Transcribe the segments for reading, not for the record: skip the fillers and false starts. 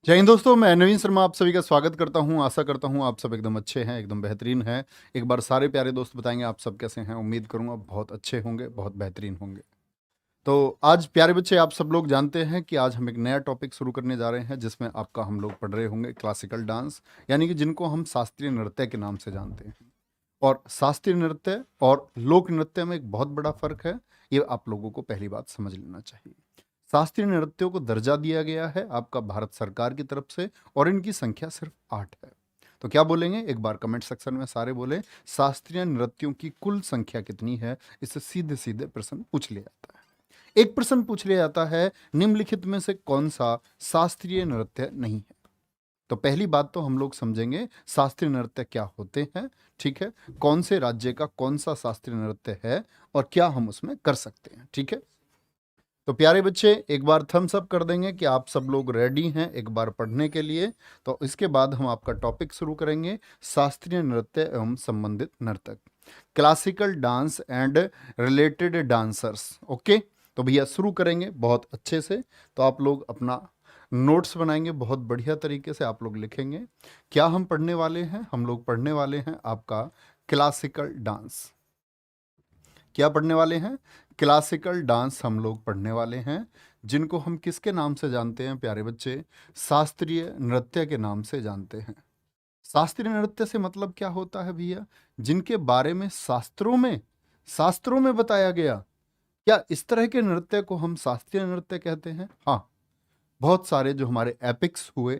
जय हिंद दोस्तों, मैं नवीन शर्मा आप सभी का स्वागत करता हूं। आशा करता हूं आप सब एकदम अच्छे हैं, एकदम बेहतरीन हैं। एक बार सारे प्यारे दोस्त बताएंगे आप सब कैसे हैं। उम्मीद करूंगा बहुत अच्छे होंगे, बहुत बेहतरीन होंगे। तो आज प्यारे बच्चे, आप सब लोग जानते हैं कि आज हम एक नया टॉपिक शुरू करने जा रहे हैं जिसमें आपका हम लोग पढ़ रहे होंगे क्लासिकल डांस, यानी कि जिनको हम शास्त्रीय नृत्य के नाम से जानते हैं। और शास्त्रीय नृत्य और लोक नृत्य में एक बहुत बड़ा फर्क है, ये आप लोगों को पहली बात समझ लेना चाहिए। शास्त्रीय नृत्यों को दर्जा दिया गया है आपका भारत सरकार की तरफ से, और इनकी संख्या सिर्फ 8 है। तो क्या बोलेंगे, एक बार कमेंट सेक्शन में सारे बोले शास्त्रीय नृत्यों की कुल संख्या कितनी है। इससे सीधे सीधे प्रश्न पूछ लिया जाता है। एक प्रश्न पूछ लिया जाता है, निम्नलिखित में से कौन सा शास्त्रीय नृत्य नहीं है। तो पहली बात तो हम लोग समझेंगे शास्त्रीय नृत्य क्या होते हैं, ठीक है, कौन से राज्य का कौन सा शास्त्रीय नृत्य है और क्या हम उसमें कर सकते हैं, ठीक है। तो प्यारे बच्चे, एक बार थम्स अप कर देंगे कि आप सब लोग रेडी हैं एक बार पढ़ने के लिए। तो इसके बाद हम आपका टॉपिक शुरू करेंगे, शास्त्रीय नृत्य एवं संबंधित नर्तक, classical dance and related dancers. Okay, तो भैया शुरू करेंगे बहुत अच्छे से। तो आप लोग अपना नोट्स बनाएंगे, बहुत बढ़िया तरीके से आप लोग लिखेंगे। क्या हम पढ़ने वाले हैं, हम लोग पढ़ने वाले हैं आपका क्लासिकल डांस। क्या पढ़ने वाले हैं, क्लासिकल डांस हम लोग पढ़ने वाले हैं, जिनको हम किसके नाम से जानते हैं प्यारे बच्चे, शास्त्रीय नृत्य के नाम से जानते हैं। शास्त्रीय नृत्य से मतलब क्या होता है भैया, जिनके बारे में शास्त्रों में बताया गया। क्या इस तरह के नृत्य को हम शास्त्रीय नृत्य कहते हैं? हाँ, बहुत सारे जो हमारे एपिक्स हुए,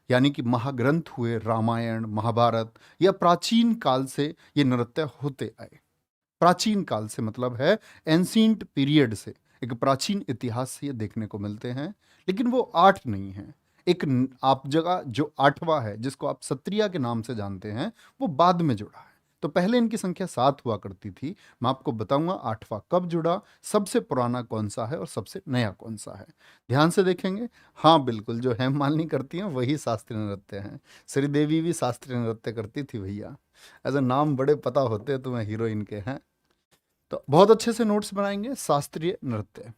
यानी कि महाग्रंथ हुए, रामायण महाभारत, या प्राचीन काल से ये नृत्य होते आए। प्राचीन काल से मतलब है एंशिएंट पीरियड से, एक प्राचीन इतिहास से ये देखने को मिलते हैं। लेकिन वो 8 नहीं है, एक आप जगह जो 8वां है, जिसको आप सत्रिया के नाम से जानते हैं, वो बाद में जुड़ा है। तो पहले इनकी संख्या 7 हुआ करती थी। मैं आपको बताऊंगा 8वां कब जुड़ा, सबसे पुराना कौन सा है और सबसे नया कौन सा है। ध्यान से देखेंगे। हाँ बिल्कुल, जो हेम मालिनी करती हैं वही शास्त्रीय नृत्य हैं। श्रीदेवी भी शास्त्रीय नृत्य करती थी भैया। ऐसे नाम बड़े पता होते हैं तुम्हें हीरोइन के हैं। तो बहुत अच्छे से नोट्स बनाएंगे। शास्त्रीय नृत्य,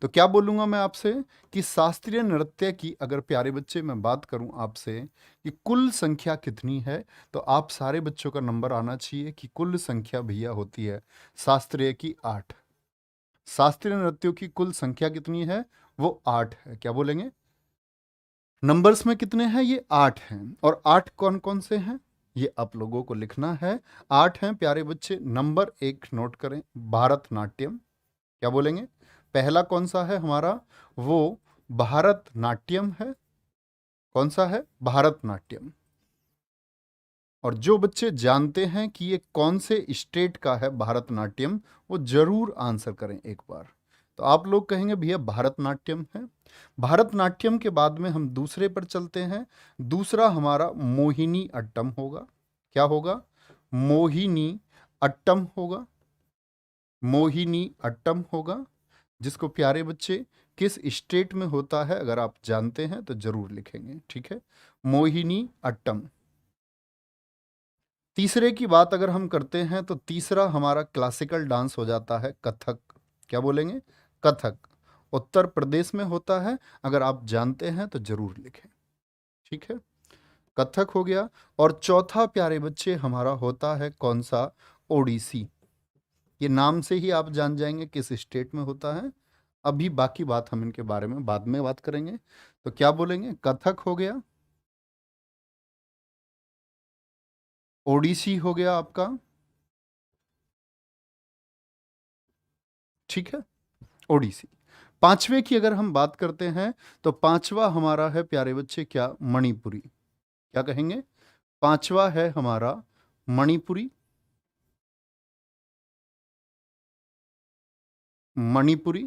तो क्या बोलूंगा मैं आपसे कि शास्त्रीय नृत्य की अगर प्यारे बच्चे मैं बात करूं आपसे कि कुल संख्या कितनी है, तो आप सारे बच्चों का नंबर आना चाहिए कि कुल संख्या भैया होती है शास्त्रीय की 8। शास्त्रीय नृत्यों की कुल संख्या कितनी है, वो 8 है। क्या बोलेंगे, नंबर्स में कितने हैं, ये 8 हैं। और 8 कौन कौन से हैं, ये आप लोगों को लिखना है। 8 हैं प्यारे बच्चे। नंबर 1 नोट करें, भारतनाट्यम। क्या बोलेंगे, पहला कौन सा है हमारा, वो भारतनाट्यम है। कौन सा है, भारतनाट्यम। और जो बच्चे जानते हैं कि ये कौन से स्टेट का है भारतनाट्यम, वो जरूर आंसर करें एक बार। तो आप लोग कहेंगे भैया भारतनाट्यम है। भारतनाट्यम के बाद में हम दूसरे पर चलते हैं। दूसरा हमारा मोहिनी अट्टम होगा। क्या होगा, मोहिनी अट्टम होगा। मोहिनी अट्टम होगा, जिसको प्यारे बच्चे किस स्टेट में होता है अगर आप जानते हैं तो जरूर लिखेंगे, ठीक है, मोहिनी अट्टम। तीसरे की बात अगर हम करते हैं तो तीसरा हमारा क्लासिकल डांस हो जाता है कथक। क्या बोलेंगे, कथक। उत्तर प्रदेश में होता है, अगर आप जानते हैं तो जरूर लिखें, ठीक है, कथक हो गया। और चौथा प्यारे बच्चे हमारा होता है कौन सा, ओडिसी। ये नाम से ही आप जान जाएंगे किस स्टेट में होता है। अभी बाकी बात हम इनके बारे में बाद में बात करेंगे। तो क्या बोलेंगे, कथक हो गया, ओडिसी हो गया आपका, ठीक है, ओडिसी। पांचवे की अगर हम बात करते हैं तो पांचवा हमारा है प्यारे बच्चे क्या, मणिपुरी। क्या कहेंगे, पांचवा है हमारा मणिपुरी। मणिपुरी।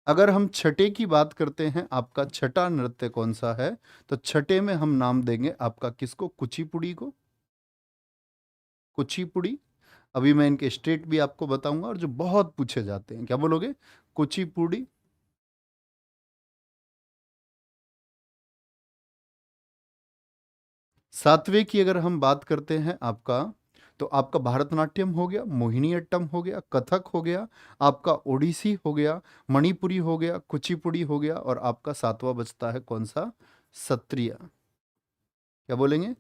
अगर हम छठे की बात करते हैं, आपका छठा नृत्य कौन सा है, तो छठे में हम नाम देंगे आपका किसको, कुचिपुड़ी को। कुचिपुड़ी। अभी मैं इनके स्टेट भी आपको बताऊंगा, और जो बहुत पूछे जाते हैं, क्या बोलोगे, कुचिपुड़ी। सातवें की अगर हम बात करते हैं आपका, तो आपका भरतनाट्यम हो गया, मोहिनीअट्टम हो गया, कथक हो गया, आपका ओडिसी हो गया, मणिपुरी हो गया, कुचिपुड़ी हो गया, और आपका सातवां बचता है कौन सा, सत्रिया। क्या बोलेंगे?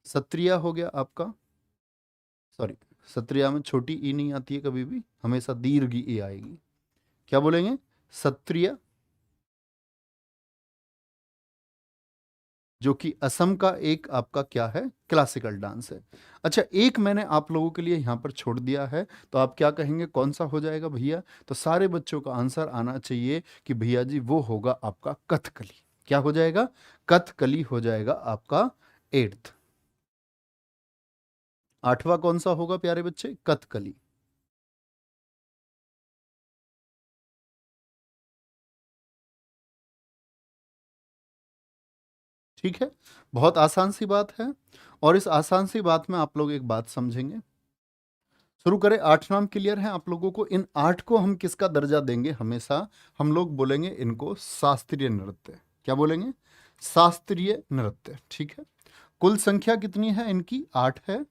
सत्रिया हो गया आपका, सॉरी, सत्रिया में छोटी ई नहीं आती है कभी भी, हमेशा दीर्घ ई आएगी। क्या बोलेंगे? सत्रिया, जो कि असम का एक आपका क्या है, क्लासिकल डांस है। अच्छा, एक मैंने आप लोगों के लिए यहाँ पर छोड़ दिया है, तो आप क्या कहेंगे कौन सा हो जाएगा भैया? तो सारे बच्चों का आंसर आना चाहिए कि भैया जी वो होगा आपका कथकली। क्या हो जाएगा? कथकली हो जाएगा आपका एट्थ। आठवां कौन सा होगा प्यारे बच्चे? कथकली। ठीक है, बहुत आसान सी बात है। और इस आसान सी बात में आप लोग एक बात समझेंगे। शुरू करें। 8 नाम क्लियर है आप लोगों को? इन 8 को हम किसका दर्जा देंगे? हमेशा हम लोग बोलेंगे इनको शास्त्रीय नृत्य। क्या बोलेंगे? शास्त्रीय नृत्य। ठीक है, कुल संख्या कितनी है इनकी? 8 है।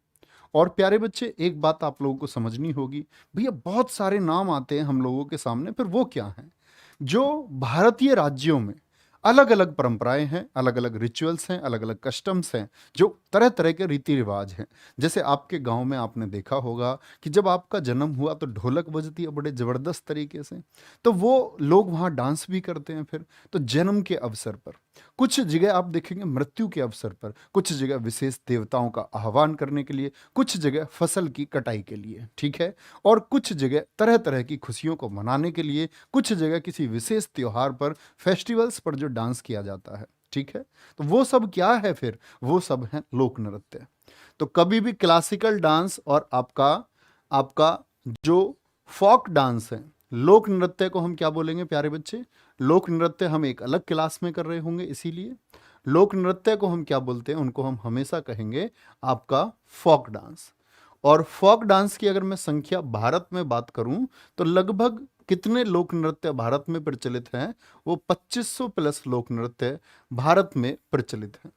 और प्यारे बच्चे एक बात आप लोगों को समझनी होगी, भैया बहुत सारे नाम आते हैं हम लोगों के सामने, फिर वो क्या हैं? जो भारतीय राज्यों में अलग अलग परंपराएं हैं, अलग अलग रिचुअल्स हैं, अलग अलग कस्टम्स हैं, जो तरह तरह के रीति रिवाज हैं। जैसे आपके गांव में आपने देखा होगा कि जब आपका जन्म हुआ तो ढोलक बजती है बड़े ज़बरदस्त तरीके से, तो वो लोग वहाँ डांस भी करते हैं। फिर तो जन्म के अवसर पर, कुछ जगह आप देखेंगे मृत्यु के अवसर पर, कुछ जगह विशेष देवताओं का आह्वान करने के लिए, कुछ जगह फसल की कटाई के लिए, ठीक है, और कुछ जगह तरह तरह की खुशियों को मनाने के लिए, कुछ जगह किसी विशेष त्योहार पर, फेस्टिवल्स पर जो डांस किया जाता है। ठीक है, तो वो सब क्या है? फिर वो सब है लोक नृत्य। तो कभी भी क्लासिकल डांस और आपका आपका जो फोक डांस है, लोक नृत्य को हम क्या बोलेंगे प्यारे बच्चे? लोक नृत्य हम एक अलग क्लास में कर रहे होंगे, इसीलिए लोक नृत्य को हम क्या बोलते हैं? उनको हम हमेशा कहेंगे आपका फोक डांस। और फोक डांस की अगर मैं संख्या भारत में बात करूं तो लगभग कितने लोक नृत्य भारत में प्रचलित हैं? वो 2500 प्लस लोक नृत्य भारत में प्रचलित हैं।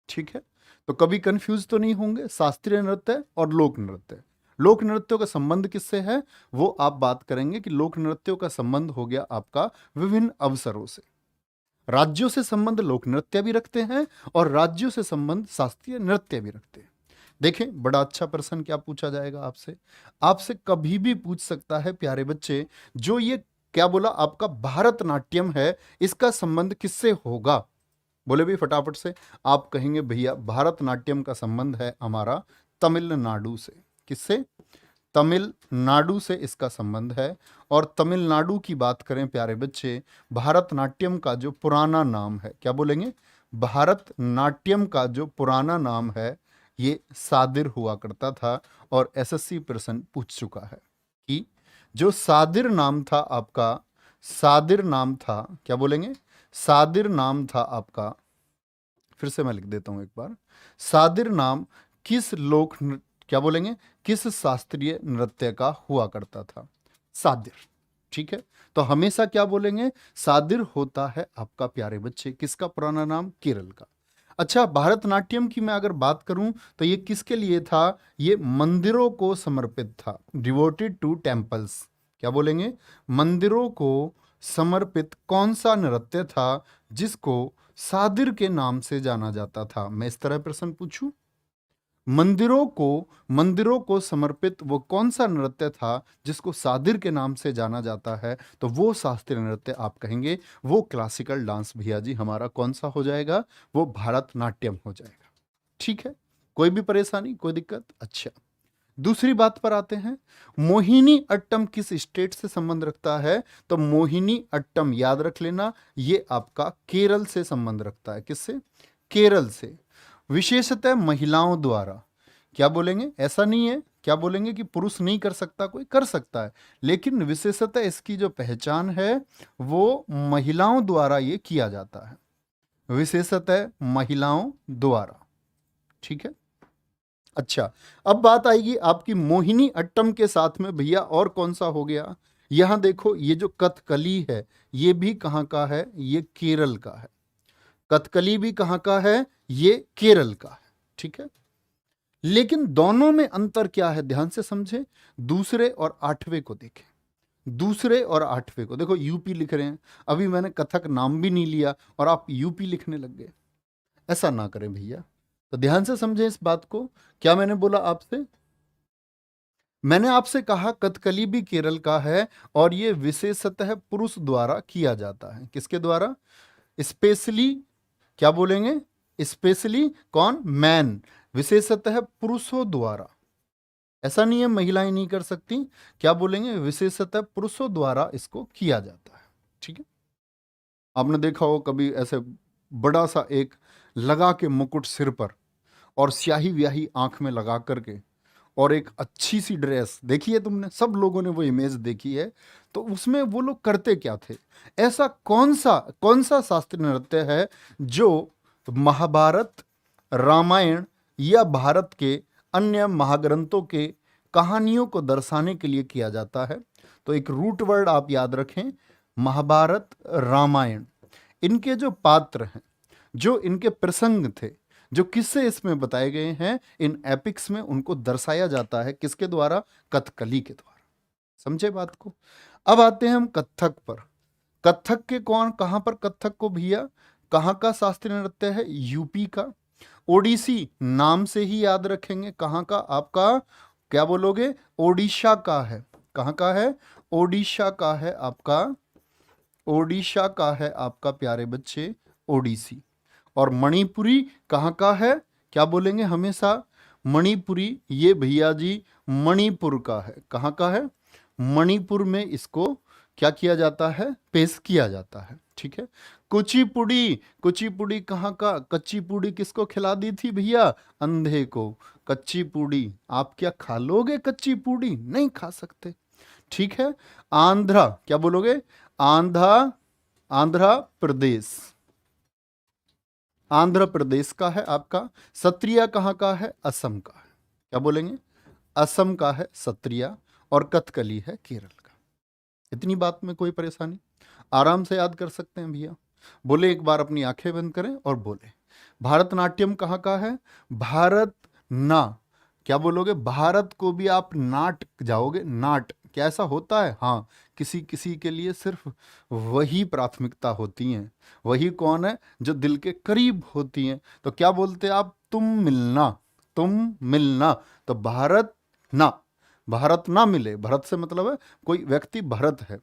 ठीक है, तो कभी कंफ्यूज तो नहीं होंगे शास्त्रीय नृत्य और लोक नृत्य। लोक नृत्यों का संबंध किससे है वो आप बात करेंगे कि लोक नृत्यों का संबंध हो गया आपका विभिन्न अवसरों से। राज्यों से संबंध लोक नृत्य भी रखते हैं और राज्यों से संबंध शास्त्रीय नृत्य भी रखते हैं। देखें, बड़ा अच्छा प्रश्न क्या पूछा जाएगा आपसे। आपसे कभी भी पूछ सकता है प्यारे बच्चे, जो ये क्या बोला आपका भारतनाट्यम है, इसका संबंध किससे होगा? बोले भी फटाफट से। आप कहेंगे भैया भारतनाट्यम का संबंध है हमारा तमिलनाडु से। किससे? तमिलनाडु से इसका संबंध है। और तमिलनाडु की बात करें प्यारे बच्चे, भारतनाट्यम का जो पुराना नाम है, क्या बोलेंगे? भारतनाट्यम का जो पुराना नाम है ये सादिर हुआ करता था। और एसएससी प्रश्न पूछ चुका है कि जो सादिर नाम था आपका, सादिर नाम था, क्या बोलेंगे? सादिर नाम था आपका, फिर से मैं लिख देता हूं एक बार। सादिर नाम किस क्या बोलेंगे? किस शास्त्रीय नृत्य का हुआ करता था? सादिर। ठीक है, तो हमेशा क्या बोलेंगे? सादिर होता है आपका प्यारे बच्चे किसका पुराना नाम? केरल का। अच्छा, भारतनाट्यम की मैं अगर बात करूं तो ये किसके लिए था? ये मंदिरों को समर्पित था, डिवोटेड टू टेम्पल्स। क्या बोलेंगे? मंदिरों को समर्पित कौन सा नृत्य था जिसको सादिर के नाम से जाना जाता था? मैं इस तरह प्रश्न पूछूं, मंदिरों को समर्पित वो कौन सा नृत्य था जिसको सादिर के नाम से जाना जाता है? तो वो शास्त्रीय नृत्य आप कहेंगे, वो क्लासिकल डांस भैया जी हमारा कौन सा हो जाएगा? वो भारतनाट्यम हो जाएगा। ठीक है, कोई भी परेशानी, कोई दिक्कत? अच्छा, दूसरी बात पर आते हैं। मोहिनी अट्टम किस स्टेट से संबंध रखता है? तो मोहिनी अट्टम याद रख लेना, ये आपका केरल से संबंध रखता है। किससे? केरल से। विशेषतः महिलाओं द्वारा। क्या बोलेंगे? ऐसा नहीं है क्या बोलेंगे कि पुरुष नहीं कर सकता, कोई कर सकता है, लेकिन विशेषतः इसकी जो पहचान है वो महिलाओं द्वारा ये किया जाता है, विशेषतः महिलाओं द्वारा। ठीक है, अच्छा, अब बात आएगी आपकी मोहिनी अट्टम के साथ में भैया और कौन सा हो गया? यहां देखो, ये जो कथकली है ये भी कहां का है? ये केरल का है। कथकली भी कहां का है? ये केरल का है। ठीक है, लेकिन दोनों में अंतर क्या है? ध्यान से समझे, दूसरे और आठवें को देखें। दूसरे और आठवें को, देखो यूपी लिख रहे हैं, अभी मैंने कथक नाम भी नहीं लिया और आप यूपी लिखने लग गए। ऐसा ना करें भैया, तो ध्यान से समझें इस बात को। क्या मैंने बोला आपसे? मैंने आपसे कहा कथकली भी केरल का है और ये विशेषतः पुरुष द्वारा किया जाता है। किसके द्वारा? स्पेशली, क्या बोलेंगे? स्पेशली कौन? मैन, विशेषतः पुरुषों द्वारा। ऐसा नहीं है महिलाएं नहीं कर सकती, क्या बोलेंगे? विशेषतः पुरुषों द्वारा इसको किया जाता है। ठीक है, आपने देखा हो कभी ऐसे बड़ा सा एक लगा के मुकुट सिर पर और स्याही व्याही आंख में लगा करके और एक अच्छी सी ड्रेस देखी है तुमने? सब लोगों ने वो इमेज देखी है। तो उसमें वो लोग करते क्या थे? ऐसा कौन सा शास्त्रीय नृत्य है जो महाभारत, रामायण या भारत के अन्य महाग्रंथों के कहानियों को दर्शाने के लिए किया जाता है? तो एक रूट वर्ड आप याद रखें, महाभारत, रामायण, इनके जो पात्र हैं, जो इनके प्रसंग थे, जो किस्से इसमें बताए गए हैं इन एपिक्स में, उनको दर्शाया जाता है किसके द्वारा? कथकली के द्वारा। समझे बात को? अब आते हैं हम कथक पर। कथक के कौन, कहां पर कथक को भैया? कहां का शास्त्रीय नृत्य है? यूपी का। ओडिसी नाम से ही याद रखेंगे, कहां का? आपका क्या बोलोगे? ओडिशा का है। कहां का है? ओडिशा का है आपका, ओडिशा का है आपका प्यारे बच्चे, ओडिसी। और मणिपुरी कहाँ का है? क्या बोलेंगे हमेशा? मणिपुरी, ये भैया जी मणिपुर का है। कहाँ का है? मणिपुर में इसको क्या किया जाता है? पेश किया जाता है। ठीक है। कुचिपुड़ी, कुचिपुड़ी कहाँ का? कच्ची पूड़ी किसको खिला दी थी भैया? अंधे को। कच्ची पूड़ी, आप क्या खा लोगे कच्ची पूड़ी? नहीं खा सकते। ठीक है। आंध्रा, क्या बोलोगे? आंध्रा प्रदेश, आंध्र प्रदेश का है आपका। सत्रिया कहाँ का है? असम का है। क्या बोलेंगे? असम का है सत्रिया। और कथकली है केरल का। इतनी बात में कोई परेशानी? आराम से याद कर सकते हैं भैया। बोले एक बार अपनी आंखें बंद करें और बोले, भारतनाट्यम कहाँ का है? भारत ना, क्या बोलोगे? भारत को भी आप नाट जाओगे, नाट। क्या ऐसा होता है? हाँ, किसी किसी के लिए सिर्फ वही प्राथमिकता होती हैं। वही कौन है? जो दिल के करीब होती हैं। तो क्या बोलते हैं आप? तुम मिलना, तुम मिलना। तो भारत ना, भारत ना मिले, भरत से मतलब है कोई व्यक्ति भरत है,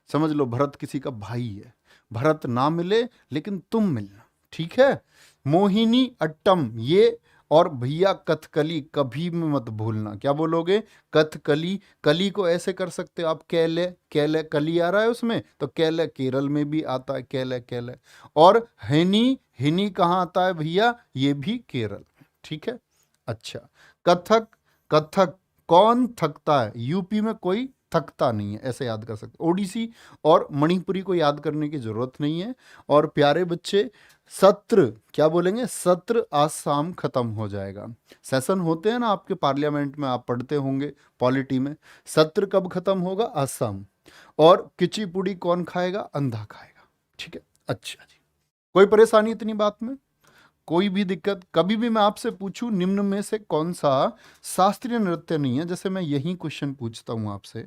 समझ लो भरत किसी का भाई है। भरत ना मिले लेकिन तुम मिलना। ठीक है। मोहिनी अट्टम ये, और भैया कथकली कभी भी मत भूलना। क्या बोलोगे? कथकली। कली को ऐसे कर सकते हो आप, कैले, कैले, कली आ रहा है उसमें, तो कैले केरल में भी आता है, कैले कैले। और हिनी, हिनी कहाँ आता है भैया? ये भी केरल में। ठीक है। अच्छा, कथक, कथक कौन थकता है? यूपी में कोई थकता नहीं है, ऐसे याद कर सकते। ओडिसी और मणिपुरी को याद करने की जरूरत नहीं है। और प्यारे बच्चे, सत्र, क्या बोलेंगे? सत्र आज शाम खत्म हो जाएगा। सेशन होते हैं ना आपके पार्लियामेंट में, आप पढ़ते होंगे पॉलिटी में। सत्र कब खत्म होगा? आज शाम। और किचिपुड़ी कौन खाएगा? अंधा खाएगा। ठीक है। अच्छा जी, कोई परेशानी इतनी बात में? कोई भी दिक्कत? कभी भी मैं आपसे पूछूं निम्न में से कौन सा शास्त्रीय नृत्य नहीं है, जैसे मैं यही क्वेश्चन पूछता हूं आपसे,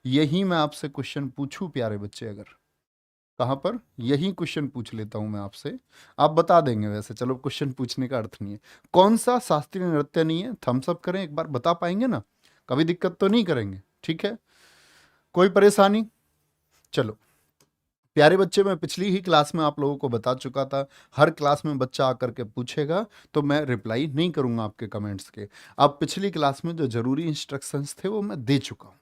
यही मैं आपसे क्वेश्चन पूछूं प्यारे बच्चे, अगर कहाँ पर यही क्वेश्चन पूछ लेता हूं मैं आपसे, आप बता देंगे वैसे, चलो क्वेश्चन पूछने का अर्थ नहीं है। कौन सा शास्त्रीय नृत्य नहीं है? थम्स अप करें एक बार, बता पाएंगे ना? कभी दिक्कत तो नहीं करेंगे? ठीक है, कोई परेशानी? चलो प्यारे बच्चे, मैं पिछली ही क्लास में आप लोगों को बता चुका था, हर क्लास में बच्चा आकर के पूछेगा तो मैं रिप्लाई नहीं करूंगा आपके कमेंट्स के। अब पिछली क्लास में जो जरूरी इंस्ट्रक्शंस थे वो मैं दे चुका हूं।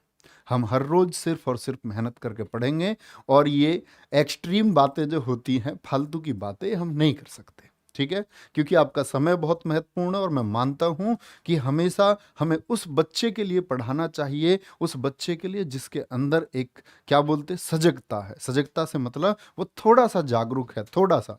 हम हर रोज सिर्फ और सिर्फ मेहनत करके पढ़ेंगे, और ये एक्सट्रीम बातें जो होती हैं, फालतू की बातें, हम नहीं कर सकते। ठीक है, क्योंकि आपका समय बहुत महत्वपूर्ण है, और मैं मानता हूं कि हमेशा हमें उस बच्चे के लिए पढ़ाना चाहिए, उस बच्चे के लिए जिसके अंदर एक, क्या बोलते, सजगता है। सजगता से मतलब वो थोड़ा सा जागरूक है, थोड़ा सा,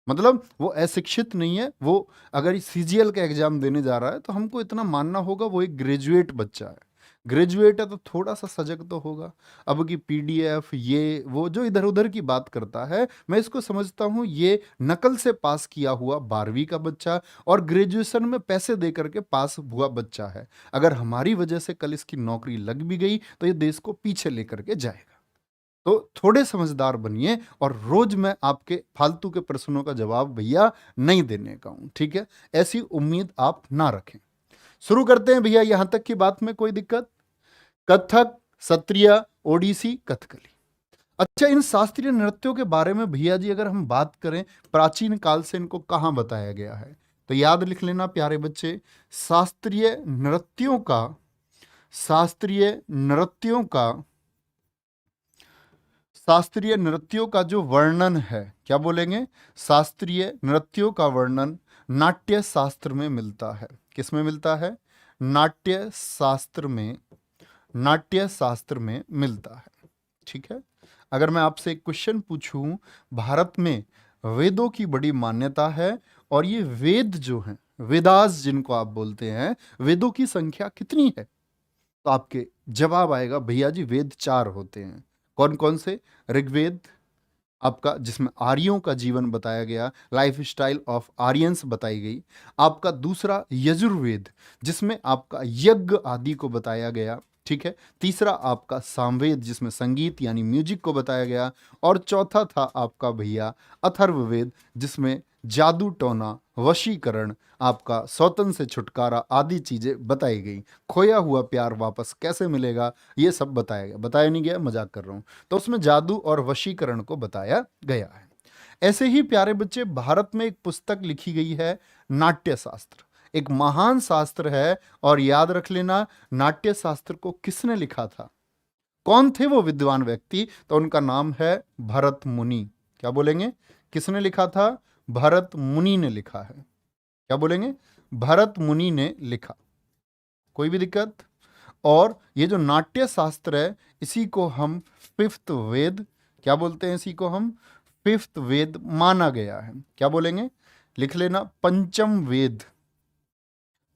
मतलब वो अशिक्षित नहीं है। वो अगर सीजीएल का एग्जाम देने जा रहा है तो हमको इतना मानना होगा वो एक ग्रेजुएट बच्चा है। ग्रेजुएट है तो थोड़ा सा सजग तो होगा। अब की पीडीएफ ये वो जो इधर उधर की बात करता है, मैं इसको समझता हूँ ये नकल से पास किया हुआ 12वीं का बच्चा और ग्रेजुएशन में पैसे दे करके पास हुआ बच्चा है। अगर हमारी वजह से कल इसकी नौकरी लग भी गई तो ये देश को पीछे लेकर के जाएगा। तो थोड़े समझदार बनिए और रोज मैं आपके फालतू के प्रश्नों का जवाब भैया नहीं देने का हूं, ठीक है? ऐसी उम्मीद आप ना रखें। शुरू करते हैं भैया, यहां तक की बात में कोई दिक्कत? कथक, सत्रिया, ओडिसी, कथकली। अच्छा, इन शास्त्रीय नृत्यों के बारे में भैया जी अगर हम बात करें प्राचीन काल से इनको कहां बताया गया है, तो याद लिख लेना प्यारे बच्चे। शास्त्रीय नृत्यों का शास्त्रीय नृत्यों का शास्त्रीय नृत्यों का जो वर्णन है, क्या बोलेंगे? शास्त्रीय नृत्यों का वर्णन नाट्य शास्त्र में मिलता है। किस में मिलता है? नाट्य शास्त्र में। नाट्य शास्त्र में मिलता है, ठीक है? अगर मैं आपसे एक क्वेश्चन पूछूं, भारत में वेदों की बड़ी मान्यता है और ये वेद जो हैं, वेदास जिनको आप बोलते हैं, वेदों की संख्या कितनी है? तो आपके जवाब आएगा भैया जी वेद 4 होते हैं। कौन कौन से? ऋग्वेद आपका, जिसमें आर्यों का जीवन बताया गया, लाइफ स्टाइल ऑफ आर्यंस बताई गई। आपका दूसरा यजुर्वेद, जिसमें आपका यज्ञ आदि को बताया गया, ठीक है? तीसरा आपका सामवेद, जिसमें संगीत यानी म्यूजिक को बताया गया। और चौथा था आपका भैया अथर्ववेद, जिसमें जादू टोना, वशीकरण, आपका सौतन से छुटकारा आदि चीजें बताई गई। खोया हुआ प्यार वापस कैसे मिलेगा, ये सब बताया गया। बताया नहीं गया, मजाक कर रहा हूं। तो उसमें जादू और वशीकरण को बताया गया है। ऐसे ही प्यारे बच्चे, भारत में एक पुस्तक लिखी गई है नाट्य शास्त्र, एक महान शास्त्र है। और याद रख लेना, नाट्य शास्त्र को किसने लिखा था? कौन थे वो विद्वान व्यक्ति? तो उनका नाम है भरत मुनि। क्या बोलेंगे? किसने लिखा था? भरत मुनि ने लिखा है। क्या बोलेंगे? भरत मुनि ने लिखा। कोई भी दिक्कत? और ये जो नाट्य शास्त्र है, इसी को हम फिफ्थ वेद, क्या बोलते हैं? इसी को हम फिफ्थ वेद माना गया है। क्या बोलेंगे? लिख लेना, पंचम वेद।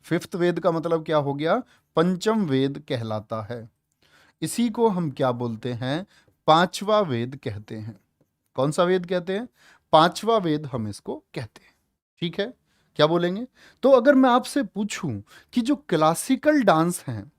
फिफ्थ वेद का मतलब क्या हो गया? पंचम वेद कहलाता है। इसी को हम क्या बोलते हैं? पांचवा वेद कहते हैं। कौन सा वेद कहते हैं? पांचवा वेद हम इसको कहते हैं, ठीक है? क्या बोलेंगे? तो अगर मैं आपसे पूछूं कि जो क्लासिकल डांस हैं,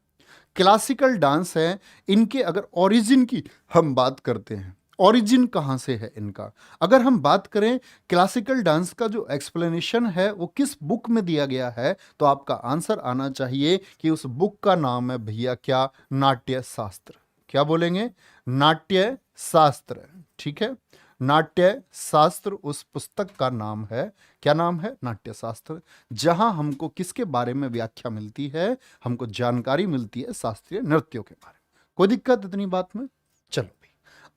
क्लासिकल डांस है, इनके अगर ओरिजिन की हम बात करते हैं, ओरिजिन कहाँ से है इनका, अगर हम बात करें क्लासिकल डांस का जो एक्सप्लेनेशन है वो किस बुक में दिया गया है, तो आपका आंसर आना चाहिए कि उस बुक का नाम है भैया क्या? नाट्य शास्त्र। क्या बोलेंगे? नाट्य शास्त्र, ठीक है? नाट्य शास्त्र उस पुस्तक का नाम है। क्या नाम है? नाट्य शास्त्र। जहां हमको किसके बारे में व्याख्या मिलती है? हमको जानकारी मिलती है शास्त्रीय नृत्यों के बारे में। कोई दिक्कत इतनी बात में? चलो भाई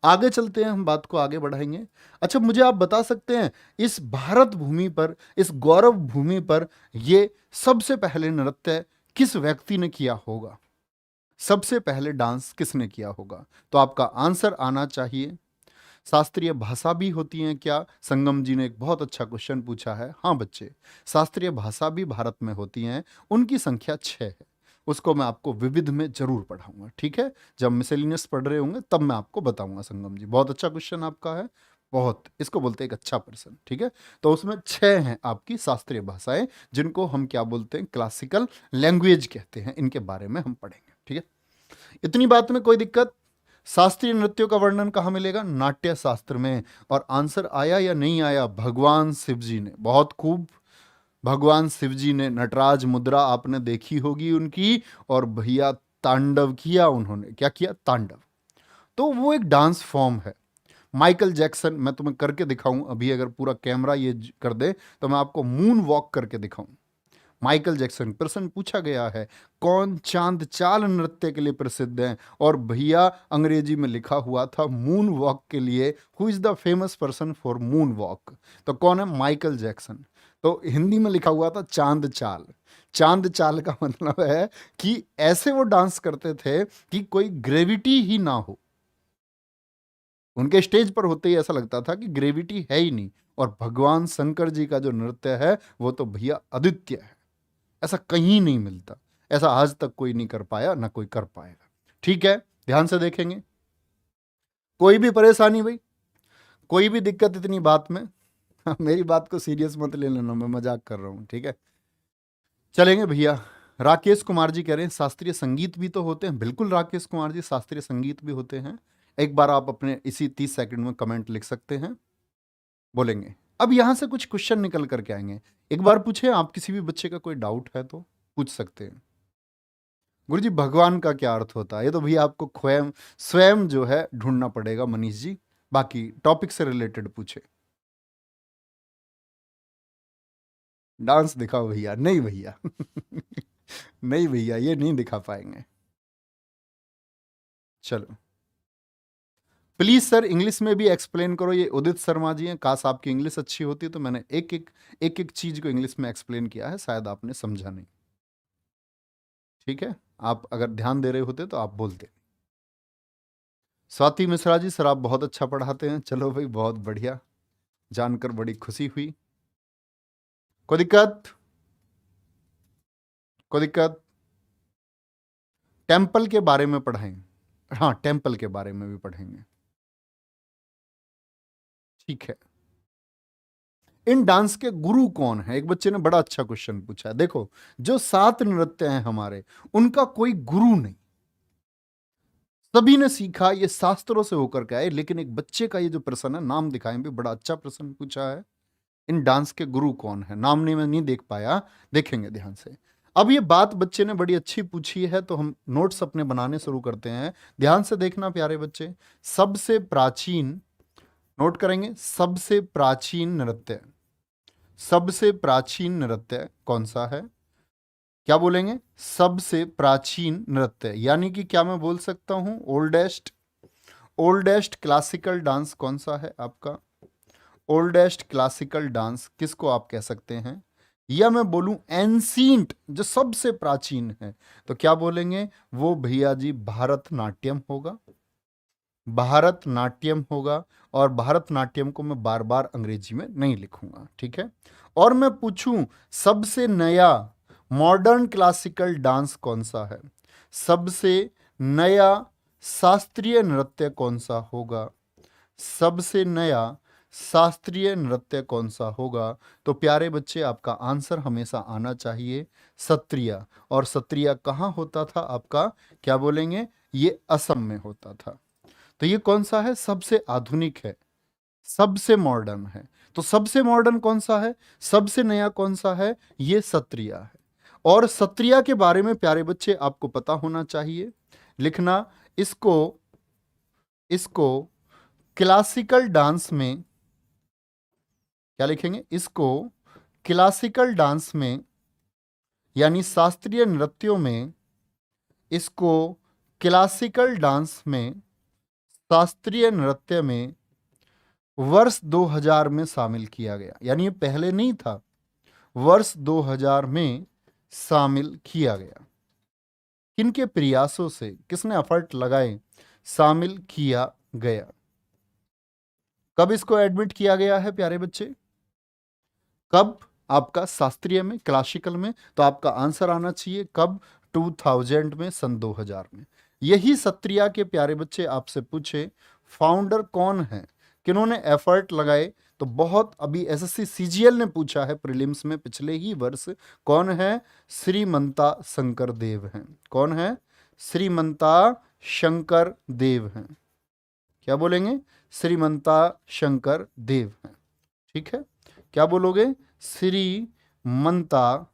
आगे चलते हैं, हम बात को आगे बढ़ाएंगे। अच्छा, मुझे आप बता सकते हैं इस भारत भूमि पर, इस गौरव भूमि पर ये सबसे पहले नृत्य किस व्यक्ति ने किया होगा? सबसे पहले डांस किसने किया होगा? तो आपका आंसर आना चाहिए, शास्त्रीय भाषा भी होती हैं क्या? संगम जी ने एक बहुत अच्छा क्वेश्चन पूछा है। हाँ बच्चे, शास्त्रीय भाषा भी भारत में होती हैं, उनकी संख्या 6 है। उसको मैं आपको विविध में जरूर पढ़ाऊंगा, ठीक है? जब मिसेलिनियस पढ़ रहे होंगे तब मैं आपको बताऊंगा। संगम जी, बहुत अच्छा क्वेश्चन आपका है, बहुत, इसको बोलते हैं एक अच्छा पर्सन, ठीक है? तो उसमें 6 हैं आपकी शास्त्रीय भाषाएं, जिनको हम क्या बोलते हैं? क्लासिकल लैंग्वेज कहते हैं। इनके बारे में हम पढ़ेंगे, ठीक है? इतनी बात में कोई दिक्कत? शास्त्रीय नृत्यों का वर्णन कहाँ मिलेगा? नाट्य शास्त्र में। और आंसर आया या नहीं आया? भगवान शिव जी ने। बहुत खूब, भगवान शिव जी ने नटराज मुद्रा आपने देखी होगी उनकी, और भैया तांडव किया उन्होंने। क्या किया? तांडव। तो वो एक डांस फॉर्म है। माइकल जैक्सन, मैं तुम्हें करके दिखाऊं अभी, अगर पूरा कैमरा ये कर दे तो मैं आपको मून वॉक करके दिखाऊं। माइकल जैक्सन, प्रश्न पूछा गया है कौन चांद चाल नृत्य के लिए प्रसिद्ध है, और भैया अंग्रेजी में लिखा हुआ था मून वॉक के लिए, who is the famous person for moon walk? तो कौन है? Michael Jackson. तो हिंदी में लिखा हुआ था चांद चाल। चांद चाल का मतलब है कि ऐसे वो डांस करते थे कि कोई ग्रेविटी ही ना हो। उनके स्टेज पर होते ही ऐसा लगता था कि ग्रेविटी है ही नहीं। और भगवान शंकर जी का जो नृत्य है वो तो भैया अद्वितीय है, ऐसा कहीं नहीं मिलता। ऐसा आज तक कोई नहीं कर पाया, ना कोई कर पाएगा। ठीक है, ध्यान से देखेंगे। कोई भी परेशानी भाई, कोई भी दिक्कत इतनी बात में मेरी बात को सीरियस मत ले लेना, मैं मजाक कर रहा हूं, ठीक है। चलेंगे भैया। राकेश कुमार जी कह रहे हैं शास्त्रीय संगीत भी तो होते हैं। बिल्कुल राकेश कुमार जी, शास्त्रीय संगीत भी होते हैं। एक बार आप अपने इसी 30 सेकंड में कमेंट लिख सकते हैं, बोलेंगे। अब यहां से कुछ क्वेश्चन निकल करके आएंगे। एक बार पूछे, आप किसी भी बच्चे का कोई डाउट है तो पूछ सकते हैं। गुरुजी भगवान का क्या अर्थ होता है, ये तो भैया आपको स्वयं स्वयं जो है ढूंढना पड़ेगा मनीष जी। बाकी टॉपिक से रिलेटेड पूछे। डांस दिखाओ भैया। नहीं भैया नहीं भैया, ये नहीं दिखा पाएंगे। चलो प्लीज सर इंग्लिश में भी एक्सप्लेन करो। ये उदित शर्मा जी हैं। काश आपकी इंग्लिश अच्छी होती तो मैंने एक एक चीज को इंग्लिश में एक्सप्लेन किया है, शायद आपने समझा नहीं। ठीक है, आप अगर ध्यान दे रहे होते तो आप बोलते। स्वाति मिश्रा जी, सर आप बहुत अच्छा पढ़ाते हैं। चलो भाई, बहुत बढ़िया, जानकर बड़ी खुशी हुई। कोई दिक्कत? कोई दिक्कत? टेम्पल के बारे में पढ़ाएंगे। हाँ, टेम्पल के बारे में भी पढ़ेंगे। ठीक है। इन डांस के गुरु कौन है? एक बच्चे ने बड़ा अच्छा क्वेश्चन पूछा है। देखो, जो 7 नृत्य हैं हमारे, उनका कोई गुरु नहीं, सभी ने सीखा, ये शास्त्रों से होकर के आए। लेकिन एक बच्चे का ये जो प्रश्न है, नाम दिखाएं भी, बड़ा अच्छा प्रश्न पूछा है। इन डांस के गुरु कौन है? नाम नहीं, मैं नहीं देख पाया, देखेंगे ध्यान से। अब ये बात बच्चे ने बड़ी अच्छी पूछी है, तो हम नोट्स अपने बनाने शुरू करते हैं। ध्यान से देखना प्यारे बच्चे। सबसे प्राचीन, नोट करेंगे, सबसे प्राचीन नृत्य, सबसे प्राचीन नृत्य कौन सा है? क्या बोलेंगे? सबसे प्राचीन नृत्य, यानी कि क्या मैं बोल सकता हूं ओल्डेस्ट, ओल्डेस्ट क्लासिकल डांस कौन सा है आपका? ओल्डेस्ट क्लासिकल डांस किसको आप कह सकते हैं? या मैं बोलूं एंशिएंट, जो सबसे प्राचीन है, तो क्या बोलेंगे? वो भैया जी भारतनाट्यम होगा। भारतनाट्यम होगा। और भारतनाट्यम को मैं बार बार अंग्रेजी में नहीं लिखूंगा, ठीक है। और मैं पूछूं सबसे नया मॉडर्न क्लासिकल डांस कौन सा है, सबसे नया शास्त्रीय नृत्य कौन सा होगा, सबसे नया शास्त्रीय नृत्य कौन सा होगा? तो प्यारे बच्चे, आपका आंसर हमेशा आना चाहिए सत्रिया। और सत्रिया कहाँ होता था आपका? क्या बोलेंगे? ये असम में होता था। तो ये कौन सा है? सबसे आधुनिक है, सबसे मॉडर्न है। तो सबसे मॉडर्न कौन सा है, सबसे नया कौन सा है? ये सत्रिया है। और सत्रिया के बारे में प्यारे बच्चे आपको पता होना चाहिए, लिखना इसको, इसको क्लासिकल डांस में क्या लिखेंगे? इसको क्लासिकल डांस में, यानी शास्त्रीय नृत्यों में, इसको क्लासिकल डांस में, शास्त्रीय नृत्य में वर्ष 2000 में शामिल किया गया। यानी ये पहले नहीं था, वर्ष 2000 में शामिल किया गया। किनके प्रयासों से, किसने एफर्ट लगाए, शामिल किया गया? कब इसको एडमिट किया गया है प्यारे बच्चे? कब? आपका शास्त्रीय में, क्लासिकल में। तो आपका आंसर आना चाहिए कब? 2000 में, सन 2000 में। यही सत्रिया के प्यारे बच्चे आपसे पूछे फाउंडर कौन है, किन्होंने एफर्ट लगाए, तो बहुत अभी एसएससी सीजीएल ने पूछा है प्रीलिम्स में पिछले ही वर्ष, कौन है? श्रीमंता शंकर देव हैं। कौन है? श्रीमंता शंकर देव हैं। क्या बोलेंगे? श्रीमंता शंकर देव हैं, ठीक है। क्या बोलोगे? श्रीमंता,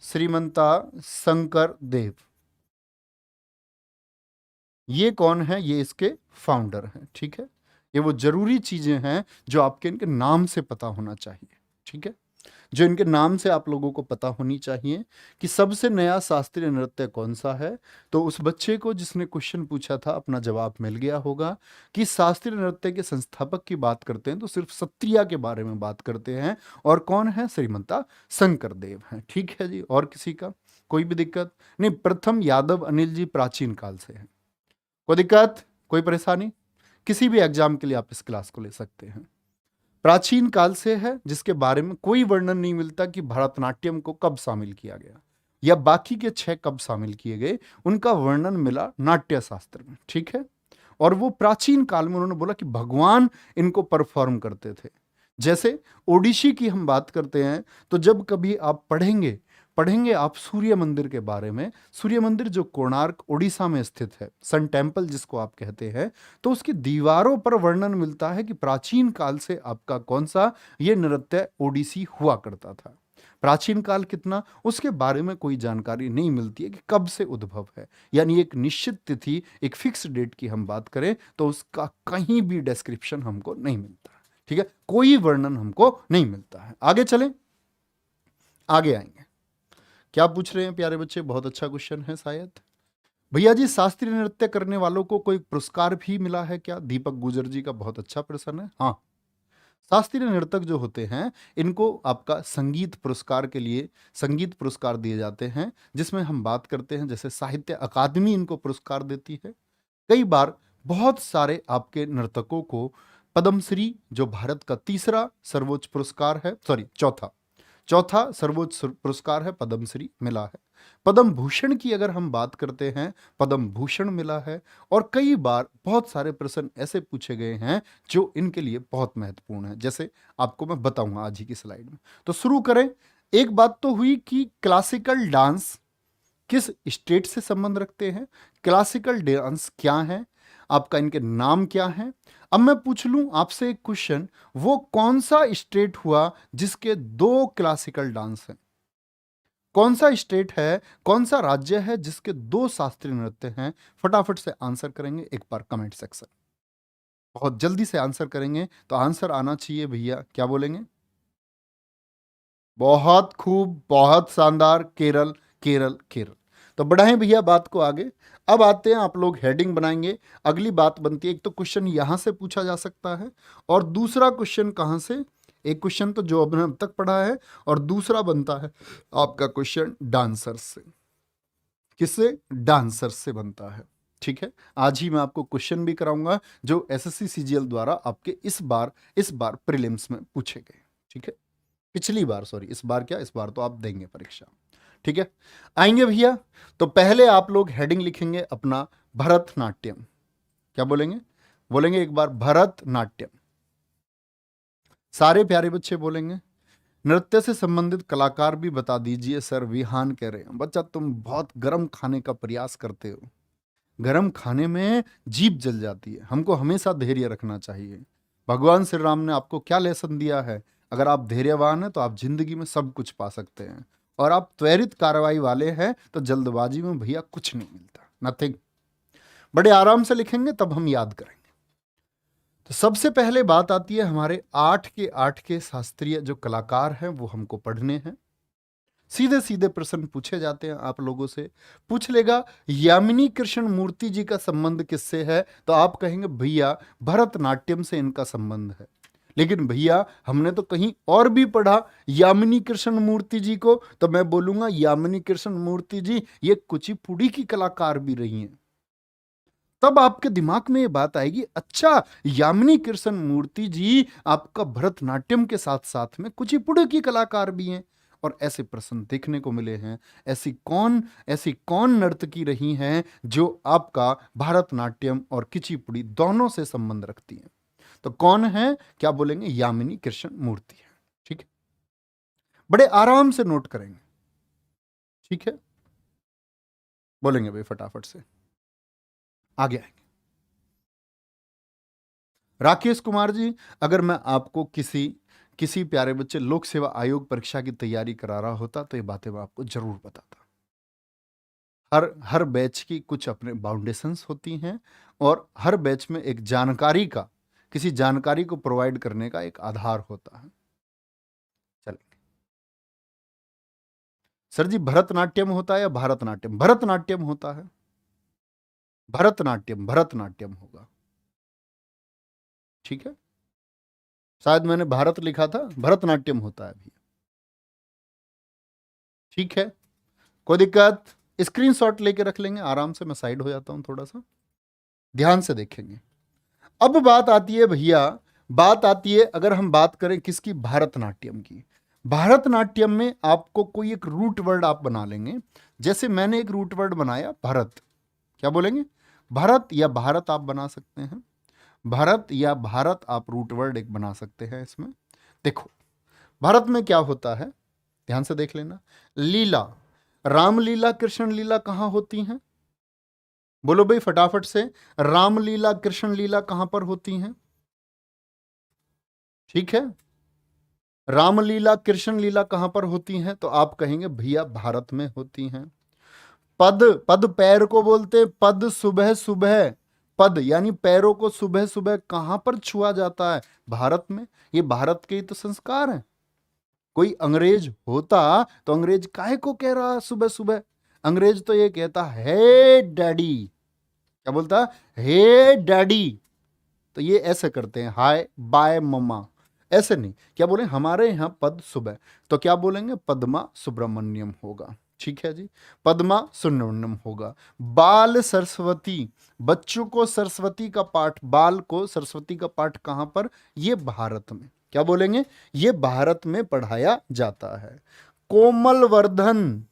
श्रीमंता शंकर देव। ये कौन है? ये इसके फाउंडर हैं, ठीक है। ये वो जरूरी चीजें हैं जो आपके इनके नाम से पता होना चाहिए, ठीक है, जो इनके नाम से आप लोगों को पता होनी चाहिए कि सबसे नया शास्त्रीय नृत्य कौन सा है। तो उस बच्चे को जिसने क्वेश्चन पूछा था, अपना जवाब मिल गया होगा कि शास्त्रीय नृत्य के संस्थापक की बात करते हैं तो सिर्फ सत्रिया के बारे में बात करते हैं। और कौन है? श्रीमंता शंकर देव हैं, ठीक है जी। और किसी का कोई भी दिक्कत नहीं? प्रथम यादव अनिल जी प्राचीन काल से है। कोई दिक्कत, कोई परेशानी? किसी भी एग्जाम के लिए आप इस क्लास को ले सकते हैं। प्राचीन काल से है, जिसके बारे में कोई वर्णन नहीं मिलता कि भरतनाट्यम को कब शामिल किया गया। या बाकी के 6 कब शामिल किए गए, उनका वर्णन मिला नाट्य शास्त्र में। ठीक है, और वो प्राचीन काल में उन्होंने बोला कि भगवान इनको परफॉर्म करते थे। जैसे ओडिसी की हम बात करते हैं, तो जब कभी आप पढ़ेंगे पढ़ेंगे आप सूर्य मंदिर के बारे में, सूर्य मंदिर जो कोणार्क उड़ीसा में स्थित है, सन टेम्पल जिसको आप कहते हैं, तो उसकी दीवारों पर वर्णन मिलता है कि प्राचीन काल से आपका कौन सा ये नृत्य ओडिसी हुआ करता था। प्राचीन काल कितना, उसके बारे में कोई जानकारी नहीं मिलती है कि कब से उद्भव है, यानी एक निश्चित तिथि, एक फिक्स डेट की हम बात करें तो उसका कहीं भी डिस्क्रिप्शन हमको नहीं मिलता। ठीक है, कोई वर्णन हमको नहीं मिलता है। आगे चलें, आगे आएंगे। क्या पूछ रहे हैं प्यारे बच्चे, बहुत अच्छा क्वेश्चन है शायद। भैया जी, शास्त्रीय नृत्य करने वालों को कोई पुरस्कार भी मिला है क्या? दीपक गुजर जी का बहुत अच्छा प्रश्न है। हाँ, शास्त्रीय नर्तक जो होते हैं इनको आपका संगीत पुरस्कार के लिए संगीत पुरस्कार दिए जाते हैं, जिसमें हम बात करते हैं जैसे साहित्य अकादमी इनको पुरस्कार देती है। कई बार बहुत सारे आपके नर्तकों को पद्मश्री, जो भारत का तीसरा सर्वोच्च पुरस्कार है, सॉरी चौथा चौथा सर्वोच्च पुरस्कार है, पद्मश्री मिला है। पद्म भूषण की अगर हम बात करते हैं, पद्म भूषण मिला है। और कई बार बहुत सारे प्रश्न ऐसे पूछे गए हैं जो इनके लिए बहुत महत्वपूर्ण है, जैसे आपको मैं बताऊंगा आज ही की स्लाइड में। तो शुरू करें। एक बात तो हुई कि क्लासिकल डांस किस स्टेट से संबंध रखते हैं, क्लासिकल डांस क्या है, आपका इनके नाम क्या है। अब मैं पूछ लूं आपसे एक क्वेश्चन, वो कौन सा स्टेट हुआ जिसके 2 क्लासिकल डांस हैं? कौन सा स्टेट है, कौन सा राज्य है जिसके 2 शास्त्रीय नृत्य हैं? फटाफट से आंसर करेंगे एक बार कमेंट सेक्शन, बहुत जल्दी से आंसर करेंगे। तो आंसर आना चाहिए भैया, क्या बोलेंगे? बहुत खूब, बहुत शानदार, केरल, केरल, केरल। तो बढ़ाएं भैया बात को आगे। अब आते हैं, आप लोग हेडिंग बनाएंगे। अगली बात बनती है, एक तो क्वेश्चन यहां से पूछा जा सकता है, और दूसरा क्वेश्चन कहां से? एक क्वेश्चन तो जो हमने अब तक पढ़ा है, और दूसरा बनता है आपका क्वेश्चन डांसर से। किससे? डांसर से बनता है। ठीक है, आज ही मैं आपको क्वेश्चन भी कराऊंगा जो एसएससी सीजीएल द्वारा आपके इस बार प्रीलिम्स में पूछे गए। ठीक है, पिछली बार, सॉरी, इस बार क्या, इस बार तो आप देंगे परीक्षा। ठीक है, आएंगे भैया। तो पहले आप लोग हेडिंग लिखेंगे अपना, भरतनाट्यम। क्या बोलेंगे? बोलेंगे एक बार, भरतनाट्यम। सारे प्यारे बच्चे बोलेंगे। नृत्य से संबंधित कलाकार भी बता दीजिए सर, विहान कह रहे हैं। बच्चा तुम बहुत गर्म खाने का प्रयास करते हो, गर्म खाने में जीभ जल जाती है। हमको हमेशा धैर्य रखना चाहिए। भगवान श्री राम ने आपको क्या लेसन दिया है? अगर आप धैर्यवान हैं तो आप जिंदगी में सब कुछ पा सकते हैं, और आप त्वरित कार्रवाई वाले हैं तो जल्दबाजी में भैया कुछ नहीं मिलता, नथिंग। बड़े आराम से लिखेंगे तब हम याद करेंगे। तो सबसे पहले बात आती है हमारे 8 के शास्त्रीय जो कलाकार हैं वो हमको पढ़ने हैं। सीधे सीधे प्रश्न पूछे जाते हैं आप लोगों से। पूछ लेगा यामिनी कृष्ण मूर्ति जी का संबंध किससे है, तो आप कहेंगे भैया भरतनाट्यम से इनका संबंध है। लेकिन भैया हमने तो कहीं और भी पढ़ा यामिनी कृष्ण मूर्ति जी को, तो मैं बोलूंगा यामिनी कृष्ण मूर्ति जी ये कुचिपुड़ी की कलाकार भी रही हैं। तब आपके दिमाग में ये बात आएगी, अच्छा यामिनी कृष्ण मूर्ति जी आपका भरतनाट्यम के साथ साथ में कुचिपुड़ी की कलाकार भी हैं। और ऐसे प्रश्न देखने को मिले हैं। ऐसी कौन नर्तकी रही हैं जो आपका भरतनाट्यम और कुचिपुड़ी दोनों से संबंध रखती हैं? तो कौन है? क्या बोलेंगे? यामिनी कृष्ण मूर्ति है। ठीक है, बड़े आराम से नोट करेंगे। ठीक है, बोलेंगे भाई फटाफट से, आगे आएंगे। राकेश कुमार जी, अगर मैं आपको किसी किसी प्यारे बच्चे लोक सेवा आयोग परीक्षा की तैयारी करा रहा होता तो ये बातें मैं आपको जरूर बताता। हर हर बैच की कुछ अपने बाउंडेशंस होती हैं, और हर बैच में एक जानकारी का, किसी जानकारी को प्रोवाइड करने का एक आधार होता है। चलें सर जी, भरतनाट्यम होता है या भारतनाट्यम? भरतनाट्यम होता है। भरतनाट्यम, भरतनाट्यम होगा। ठीक है, शायद मैंने भारत लिखा था, भरतनाट्यम होता है अभी। ठीक है, कोई दिक्कत? स्क्रीनशॉट लेके रख लेंगे आराम से। मैं साइड हो जाता हूं थोड़ा सा, ध्यान से देखेंगे। अब बात आती है भैया, बात आती है अगर हम बात करें किसकी? भारतनाट्यम की। भारतनाट्यम में आपको कोई एक रूट वर्ड आप बना लेंगे। जैसे मैंने एक रूट वर्ड बनाया भरत, क्या बोलेंगे? भरत या भारत आप बना सकते हैं। भारत या भारत आप रूट वर्ड एक बना सकते हैं इसमें। देखो भारत में क्या होता है, ध्यान से देख लेना। लीला, रामलीला कृष्ण लीला कहां होती हैं? बोलो भाई फटाफट से, रामलीला कृष्ण लीला कहां पर होती हैं? ठीक है, रामलीला कृष्ण लीला कहां पर होती हैं? तो आप कहेंगे भैया भारत में होती हैं। पद, पद पैर को बोलते, पद सुबह सुबह, पद यानी पैरों को सुबह सुबह कहां पर छुआ जाता है? भारत में। ये भारत के ही तो संस्कार हैं। कोई अंग्रेज होता तो अंग्रेज काहे को कह रहा सुबह सुबह? अंग्रेज तो ये कहता है डैडी, क्या बोलता? हे डैडी। तो ये ऐसे करते हैं, हाय बाय मम्मा, ऐसे नहीं। क्या बोले? हमारे यहां पद सुबह, तो क्या बोलेंगे? पद्मा सुब्रमण्यम होगा। ठीक है जी, पद्मा सुब्रमण्यम होगा। बाल सरस्वती, बच्चों को सरस्वती का पाठ, बाल को सरस्वती का पाठ कहां पर? ये भारत में। क्या बोलेंगे? ये भारत में पढ़ाया जाता है। कोमल वर्धन,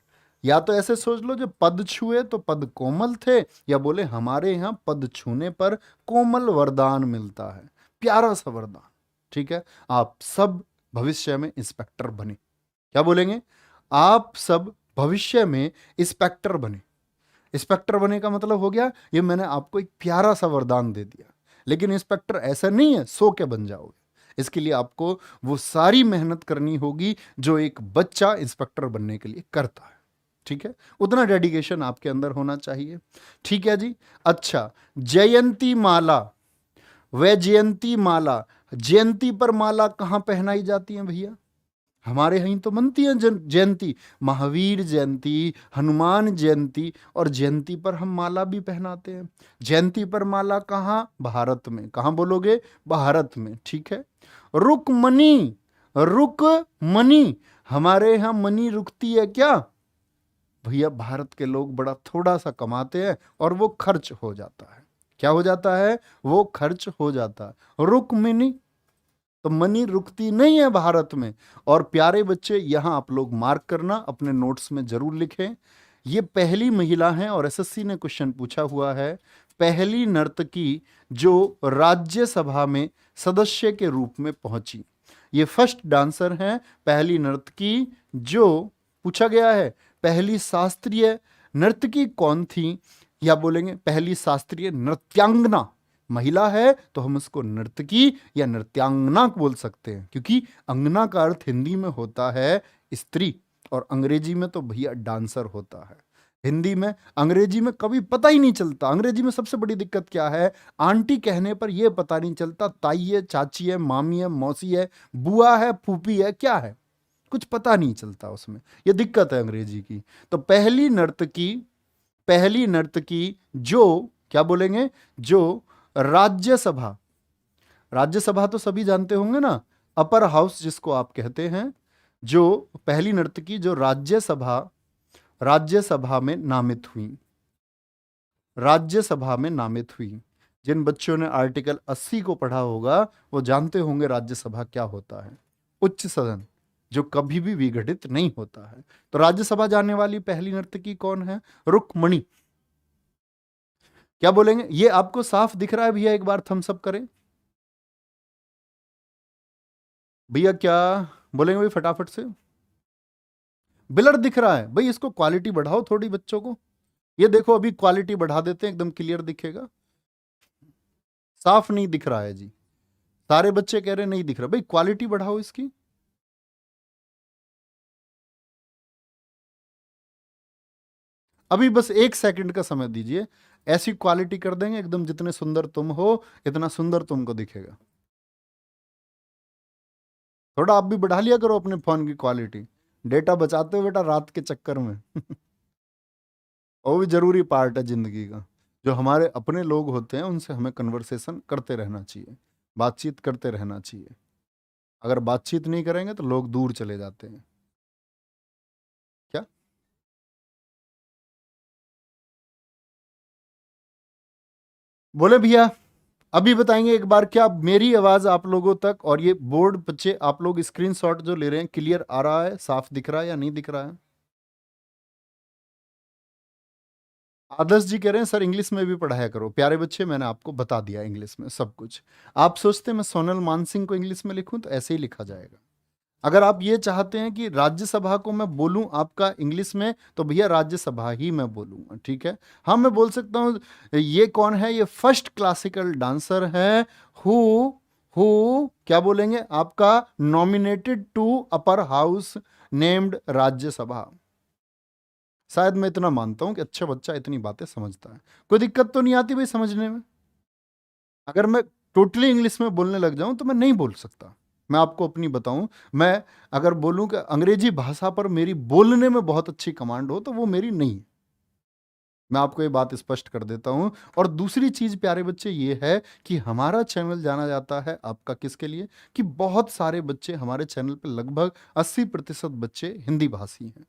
या तो ऐसे सोच लो जो पद छुए तो पद कोमल थे, या बोले हमारे यहां पद छूने पर कोमल वरदान मिलता है, प्यारा सा वरदान। ठीक है, आप सब भविष्य में इंस्पेक्टर बने। क्या बोलेंगे? आप सब भविष्य में इंस्पेक्टर बने। इंस्पेक्टर बने का मतलब हो गया, ये मैंने आपको एक प्यारा सा वरदान दे दिया। लेकिन इंस्पेक्टर ऐसा नहीं है सो के बन जाओगे। इसके लिए आपको वो सारी मेहनत करनी होगी जो एक बच्चा इंस्पेक्टर बनने के लिए करता है। ठीक है, उतना डेडिकेशन आपके अंदर होना चाहिए। ठीक है जी। अच्छा, जयंती माला, वैजयंती माला, जयंती पर माला कहां पहनाई जाती है भैया? हमारे यहीं तो बनती है जयंती, महावीर जयंती, हनुमान जयंती, और जयंती पर हम माला भी पहनाते हैं। जयंती पर माला कहाँ? भारत में। कहाँ बोलोगे? भारत में। ठीक है। रुकमणी, रुकमणी, हमारे यहां मनी रुकती है क्या? भैया भारत के लोग बड़ा थोड़ा सा कमाते हैं और वो खर्च हो जाता है। क्या हो जाता है? वो खर्च हो जाता है। रुकमणी, तो मनी रुकती नहीं है भारत में। और प्यारे बच्चे यहां आप लोग मार्क करना, अपने नोट्स में जरूर लिखें। ये पहली महिला है और एसएससी ने क्वेश्चन पूछा हुआ है, पहली नर्तकी जो राज्यसभा में सदस्य के रूप में पहुंची। ये फर्स्ट डांसर हैं, पहली नर्तकी जो पूछा गया है। पहली शास्त्रीय नर्तकी कौन थी? या बोलेंगे पहली शास्त्रीय नृत्यांगना, महिला है तो हम उसको नर्तकी या नृत्यांगना बोल सकते हैं, क्योंकि अंगना का अर्थ हिंदी में होता है स्त्री, और अंग्रेजी में तो भैया डांसर होता है। हिंदी में, अंग्रेजी में कभी पता ही नहीं चलता। अंग्रेजी में सबसे बड़ी दिक्कत क्या है? आंटी कहने पर यह पता नहीं चलता ताई है, चाची है, मामी है, मौसी है, बुआ है, फूफी है, क्या है, कुछ पता नहीं चलता उसमें। यह दिक्कत है अंग्रेजी की। तो पहली नर्तकी, पहली नर्तकी जो, क्या बोलेंगे? जो राज्यसभा, राज्यसभा तो सभी जानते होंगे ना, अपर हाउस जिसको आप कहते हैं, जो पहली नर्तकी जो राज्यसभा, राज्यसभा में नामित हुई, राज्यसभा में नामित हुई। जिन बच्चों ने आर्टिकल 80 को पढ़ा होगा वो जानते होंगे राज्यसभा क्या होता है। उच्च सदन जो कभी भी विघटित नहीं होता है। तो राज्यसभा जाने वाली पहली नर्तकी कौन है? रुक्मणी। क्या बोलेंगे? ये आपको साफ दिख रहा है भैया? एक बार थम्स अप करें भैया। क्या बोलेंगे भाई फटाफट से? ब्लर दिख रहा है भाई, इसको क्वालिटी बढ़ाओ थोड़ी बच्चों को। ये देखो अभी क्वालिटी बढ़ा देते हैं, एकदम क्लियर दिखेगा। साफ नहीं दिख रहा है जी, सारे बच्चे कह रहे नहीं दिख रहा। भाई क्वालिटी बढ़ाओ इसकी। अभी बस 1 सेकंड का समय दीजिए, ऐसी क्वालिटी कर देंगे एकदम, जितने सुंदर तुम हो इतना सुंदर तुमको दिखेगा। थोड़ा आप भी बढ़ा लिया करो अपने फोन की क्वालिटी, डेटा बचाते हो बेटा रात के चक्कर में। वो भी जरूरी पार्ट है जिंदगी का। जो हमारे अपने लोग होते हैं उनसे हमें कन्वर्सेशन करते रहना चाहिए, बातचीत करते रहना चाहिए। अगर बातचीत नहीं करेंगे तो लोग दूर चले जाते हैं। क्या बोले भैया? अभी बताएंगे एक बार, क्या मेरी आवाज आप लोगों तक और ये बोर्ड बच्चे आप लोग स्क्रीनशॉट जो ले रहे हैं क्लियर आ रहा है, साफ दिख रहा है या नहीं दिख रहा है? आदर्श जी कह रहे हैं सर इंग्लिश में भी पढ़ाया करो। प्यारे बच्चे, मैंने आपको बता दिया इंग्लिश में सब कुछ। आप सोचते हैं मैं सोनल मानसिंह को इंग्लिश में लिखूं, तो ऐसे ही लिखा जाएगा। अगर आप ये चाहते हैं कि राज्यसभा को मैं बोलूं आपका इंग्लिश में, तो भैया राज्यसभा ही मैं बोलूंगा, ठीक है। हाँ, मैं बोल सकता हूं ये कौन है, ये फर्स्ट क्लासिकल डांसर है हु हु क्या बोलेंगे आपका, nominated to upper house named Rajya Sabha. शायद मैं इतना मानता हूं कि अच्छा बच्चा इतनी बातें समझता है। कोई दिक्कत तो नहीं आती भाई समझने में? अगर मैं टोटली इंग्लिश में बोलने लग जाऊं तो मैं नहीं बोल सकता। मैं आपको अपनी बताऊं, मैं अगर बोलूं कि अंग्रेजी भाषा पर मेरी बोलने में बहुत अच्छी कमांड हो, तो वो मेरी नहीं है। मैं आपको ये बात स्पष्ट कर देता हूं। और दूसरी चीज प्यारे बच्चे ये है कि हमारा चैनल जाना जाता है आपका किसके लिए, कि बहुत सारे बच्चे हमारे चैनल पर, लगभग 80% बच्चे हिंदी भाषी हैं।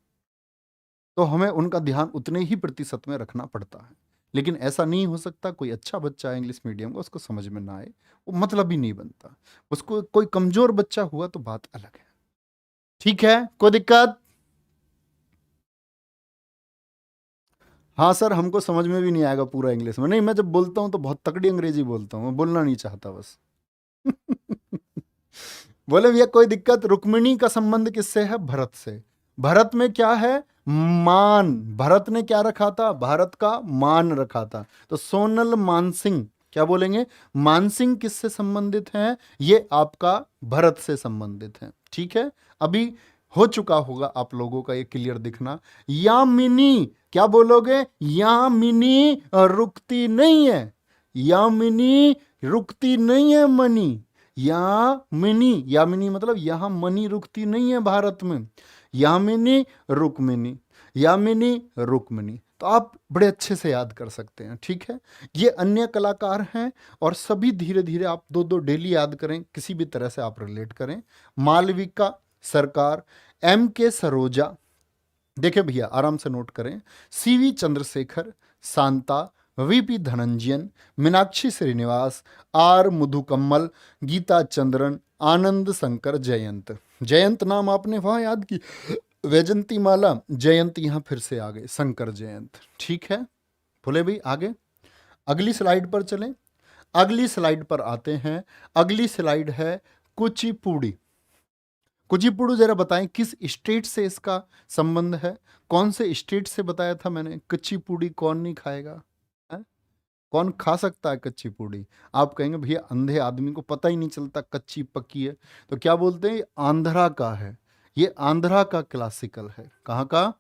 तो हमें उनका ध्यान उतने ही प्रतिशत में रखना पड़ता है। लेकिन ऐसा नहीं हो सकता कोई अच्छा बच्चा है इंग्लिश मीडियम का, उसको समझ में ना आए, वो मतलब ही नहीं बनता। उसको कोई कमजोर बच्चा हुआ तो बात अलग है। ठीक है, कोई दिक्कत? हाँ सर, हमको समझ में भी नहीं आएगा पूरा इंग्लिश में। नहीं, मैं जब बोलता हूँ तो बहुत तगड़ी अंग्रेजी बोलता हूँ, मैं बोलना नहीं चाहता बस। बोले भैया कोई दिक्कत? रुक्मिणी का संबंध किससे है? भरत से। भरत में क्या है? मान। भरत ने क्या रखा था? भारत का मान रखा था। तो सोनल मानसिंह, क्या बोलेंगे? मानसिंह किससे संबंधित है? ये आपका भरत से संबंधित है, ठीक है। अभी हो चुका होगा आप लोगों का ये क्लियर दिखना। यामिनी, क्या बोलोगे? यामिनी रुकती नहीं है। यामिनी रुकती नहीं है मनी। यामिनी, यामिनी मतलब यहां मनी रुकती नहीं है भारत में। यामिनी रुक्मिनी, यामिनी रुक्मिनी। तो आप बड़े अच्छे से याद कर सकते हैं, ठीक है। ये अन्य कलाकार हैं और सभी धीरे धीरे आप दो दो डेली याद करें, किसी भी तरह से आप रिलेट करें। मालविका सरकार, एम के सरोजा, देखिए भैया आराम से नोट करें, C V Chandrasekhar, Shanta, V P Dhananjayan, Meenakshi Srinivas, R Mudhukammal, Geetha Chandran, Anand Shankar, Jayant. Jayant नाम आपने वहां याद की, वैजंती माला, जयंत यहां फिर से आ गए, शंकर जयंत, ठीक है। बोले भाई आगे, अगली स्लाइड पर चलें। अगली स्लाइड पर आते हैं। अगली स्लाइड है कुचिपुड़ी। कुचिपुड़ी जरा बताएं किस स्टेट से इसका संबंध है? कौन से स्टेट से बताया था मैंने? कुचिपुड़ी कौन नहीं खाएगा है? कौन खा सकता है कच्ची पूड़ी? आप कहेंगे भैया अंधे आदमी को पता ही नहीं चलता कच्ची पक्की है। तो क्या बोलते हैं, आंध्रा का है। ये आंध्रा का क्लासिकल है। कहाँ का?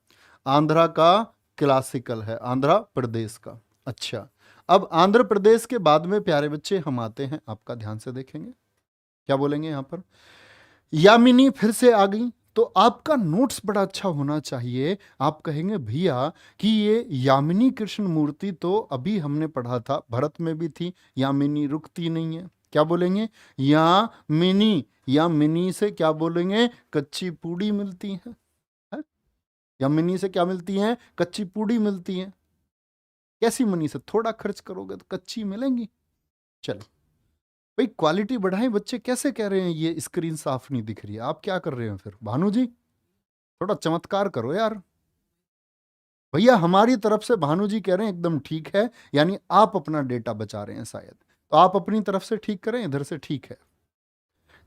आंध्रा का क्लासिकल है, आंध्र प्रदेश का। अच्छा, अब आंध्र प्रदेश के बाद में प्यारे बच्चे हम आते हैं, आपका ध्यान से देखेंगे क्या बोलेंगे यहां पर। यामिनी फिर से आ गई। तो आपका नोट्स बड़ा अच्छा होना चाहिए। आप कहेंगे भैया कि ये यामिनी कृष्ण मूर्ति तो अभी हमने पढ़ा था, भरत में भी थी, यामिनी रुकती नहीं है। क्या बोलेंगे? यामिनी, यामिनी से क्या बोलेंगे? कच्ची पूड़ी मिलती है? यामिनी से क्या मिलती है? कच्ची पूड़ी मिलती है। कैसी मनी से? थोड़ा खर्च करोगे तो कच्ची मिलेंगी। चलो भाई, क्वालिटी बढ़ाएं बच्चे। कैसे कह रहे हैं ये स्क्रीन साफ नहीं दिख रही है? आप क्या कर रहे हैं फिर? भानु जी थोड़ा चमत्कार करो यार। भैया हमारी तरफ से भानु जी कह रहे हैं एकदम ठीक है, यानी आप अपना डेटा बचा रहे हैं शायद। तो आप अपनी तरफ से ठीक करें, इधर से ठीक है।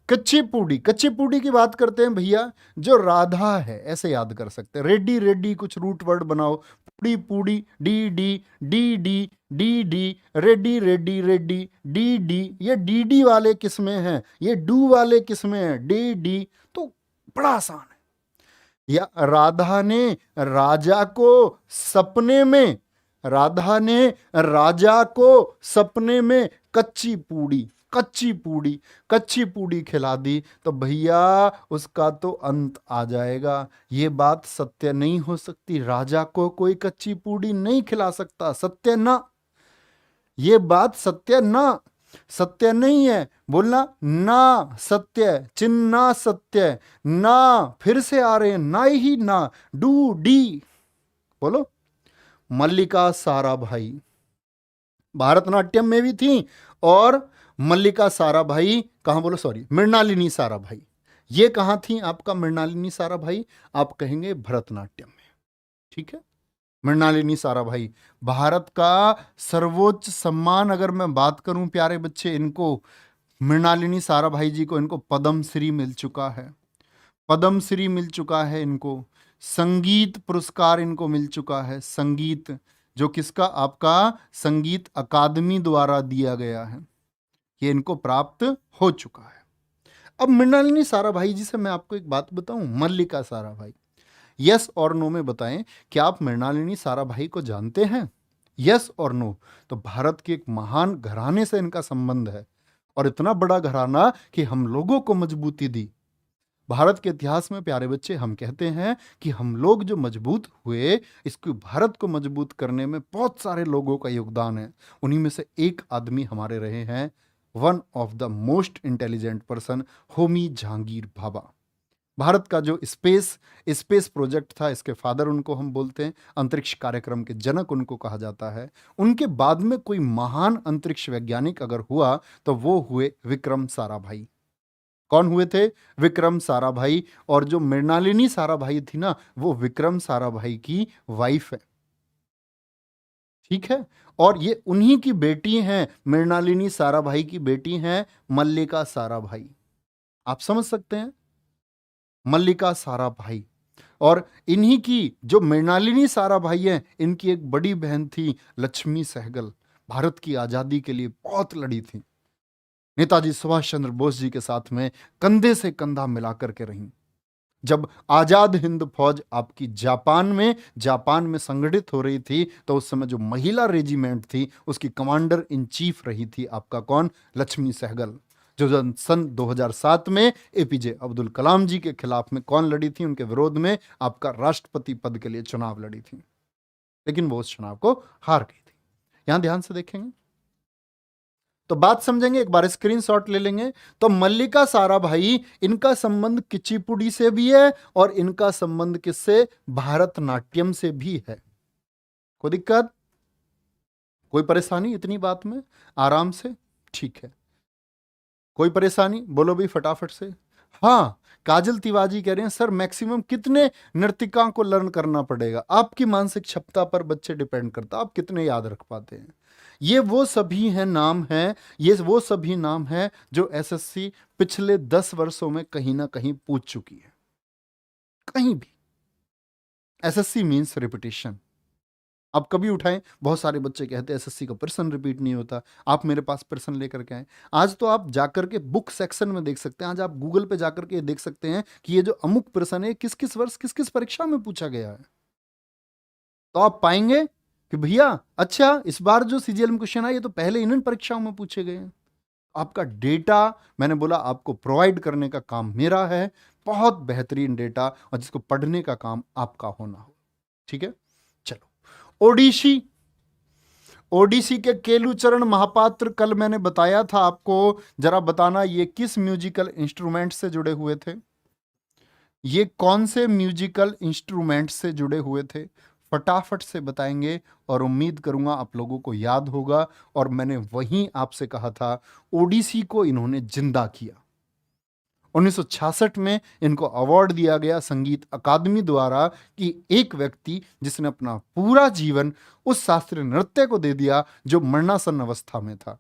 कच्ची पूड़ी, कच्ची पूड़ी की बात करते हैं भैया, जो राधा है ऐसे याद कर सकते हैं। रेड्डी रेड्डी कुछ रूट वर्ड बनाओ, पूड़ी पूड़ी, डी डी, डी डी, डी डी, रेड्डी रेड्डी रेड्डी, डी डी। ये डी डी वाले किस्में हैं, ये डू वाले किस्में हैं, डी डी। तो बड़ा आसान है। या राधा ने राजा को सपने में, राधा ने राजा को सपने में कच्ची पूड़ी, कच्ची पूड़ी, कच्ची पूड़ी खिला दी, तो भैया उसका तो अंत आ जाएगा। ये बात सत्य नहीं हो सकती। राजा को कोई कच्ची पूड़ी नहीं खिला सकता, सत्य ना। ये बात सत्य ना, सत्य नहीं है। बोलना ना सत्य, चिन्ह सत्य, ना फिर से आ रहे हैं, ना ही ना, डू डी। बोलो। मल्लिका साराभाई भारतनाट्यम में भी थी और मल्लिका साराभाई, कहाँ बोलो सॉरी, मृणालिनी साराभाई। ये कहाँ थी आपका मृणालिनी साराभाई? आप कहेंगे भरतनाट्यम में। ठीक है, मृणालिनी साराभाई भारत का सर्वोच्च सम्मान, अगर मैं बात करूं प्यारे बच्चे, इनको मृणालिनी साराभाई जी को इनको पद्म श्री मिल चुका है, पद्म श्री मिल चुका है इनको, संगीत पुरस्कार इनको मिल चुका है, संगीत जो किसका, आपका संगीत अकादमी द्वारा दिया गया है, ये इनको प्राप्त हो चुका है। अब मृणालिनी साराभाई जी से मैं आपको एक बात बताऊं, मल्लिका साराभाई, यस और नो में बताएं कि आप मृणालिनी साराभाई को जानते हैं? यस और नो। तो भारत के एक महान घराने से इनका संबंध है, और इतना बड़ा घराना कि हम लोगों को मजबूती दी। भारत के इतिहास में प्यारे बच्चे हम कहते हैं कि हम लोग जो मजबूत हुए, इसको भारत को मजबूत करने में बहुत सारे लोगों का योगदान है। उन्हीं में से एक आदमी हमारे रहे हैं, one of the most intelligent person, Homi Jahangir Bhabha. Bharat का जो स्पेस प्रोजेक्ट था, इसके फादर उनको हम बोलते हैं, अंतरिक्ष कार्यक्रम के जनक उनको कहा जाता है। उनके बाद में कोई महान अंतरिक्ष वैज्ञानिक अगर हुआ तो वो हुए विक्रम साराभाई। कौन हुए थे? विक्रम साराभाई। और जो मृणालिनी साराभाई थी ना, वो विक्रम साराभाई की वाइफ है। ठीक है, और ये उन्हीं की बेटी हैं, मृणालिनी साराभाई की बेटी हैं मल्लिका साराभाई। आप समझ सकते हैं, मल्लिका साराभाई। और इन्हीं की जो मृणालिनी साराभाई हैं, इनकी एक बड़ी बहन थी लक्ष्मी सहगल, भारत की आजादी के लिए बहुत लड़ी थी, नेताजी सुभाष चंद्र बोस जी के साथ में कंधे से कंधा मिलाकर के रही। जब आजाद हिंद फौज आपकी जापान में संगठित हो रही थी, तो उस समय जो महिला रेजिमेंट थी, उसकी कमांडर इन चीफ रही थी आपका कौन? लक्ष्मी सहगल, जो सन 2007 में एपीजे अब्दुल कलाम जी के खिलाफ में कौन लड़ी थी? उनके विरोध में आपका राष्ट्रपति पद के लिए चुनाव लड़ी थी, लेकिन वो उस चुनाव को हार गई थी। यहां ध्यान से देखेंगे तो बात समझेंगे, एक बार स्क्रीनशॉट ले लेंगे। तो मल्लिका साराभाई, इनका संबंध कुचिपुड़ी से भी है और इनका संबंध किससे? भारतनाट्यम से भी है। कोई दिक्कत, कोई परेशानी इतनी बात में? आराम से, ठीक है, कोई परेशानी? बोलो भी फटाफट से। हाँ, काजल तिवारी कह रहे हैं सर मैक्सिमम कितने नर्तिका को लर्न करना पड़ेगा? आपकी मानसिक क्षमता पर बच्चे डिपेंड करता, आप कितने याद रख पाते हैं। ये वो सभी हैं नाम हैं, ये वो सभी नाम हैं जो एसएससी पिछले 10 वर्षों में कहीं ना कहीं पूछ चुकी है, कहीं भी। SSC means repetition. आप कभी उठाएं, बहुत सारे बच्चे कहते हैं एसएससी का प्रश्न रिपीट नहीं होता। आप मेरे पास प्रश्न लेकर के आए, आज तो आप जाकर के बुक सेक्शन में देख सकते हैं, आज आप गूगल पे जाकर के देख सकते हैं कि ये जो अमुक प्रश्न है किस किस वर्ष किस किस परीक्षा में पूछा गया है। तो आप पाएंगे कि भैया अच्छा, इस बार जो सीजीएल में क्वेश्चन आए ये तो पहले इन परीक्षाओं में पूछे गए हैं। आपका डेटा, मैंने बोला आपको प्रोवाइड करने का काम मेरा है, बहुत बेहतरीन डेटा, और जिसको पढ़ने का काम आपका होना हो। ठीक है, चलो ओडिसी, ओडिसी के केलुचरण महापात्र, कल मैंने बताया था आपको, जरा बताना ये किस म्यूजिकल इंस्ट्रूमेंट से जुड़े हुए थे? ये कौन से म्यूजिकल इंस्ट्रूमेंट से जुड़े हुए थे? फटाफट से बताएंगे, और उम्मीद करूंगा आप लोगों को याद होगा। और मैंने वहीं आपसे कहा था, ओडिसी को इन्होंने जिंदा किया। 1966 में इनको अवार्ड दिया गया संगीत अकादमी द्वारा कि एक व्यक्ति जिसने अपना पूरा जीवन उस शास्त्रीय नृत्य को दे दिया जो मरणासन अवस्था में था।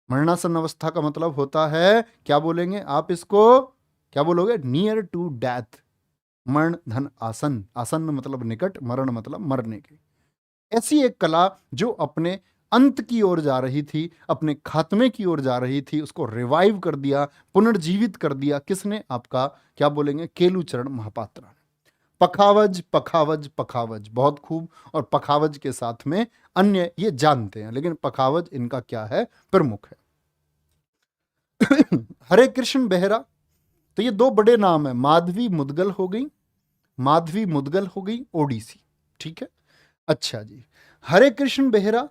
मरणासन अवस्था का मतलब होता है, क्या बोलेंगे आप इसको, क्या बोलोगे? नियर टू डेथ, मरण धन आसन, आसन मतलब निकट, मरण मतलब मरने के। ऐसी एक कला जो अपने अंत की ओर जा रही थी, अपने खात्मे की ओर जा रही थी, उसको रिवाइव कर दिया, पुनर्जीवित कर दिया। किसने? आपका क्या बोलेंगे? केलुचरण महापात्रा ने। पखावज पखावज पखावज, बहुत खूब। और पखावज के साथ में अन्य ये जानते हैं, लेकिन पखावज इनका क्या है? प्रमुख है। हरे कृष्ण बेहरा, तो ये दो बड़े नाम है, माधवी मुदगल हो गई, माधवी मुदगल हो गई ओडिसी। ठीक है, अच्छा जी, हरे कृष्ण बेहरा,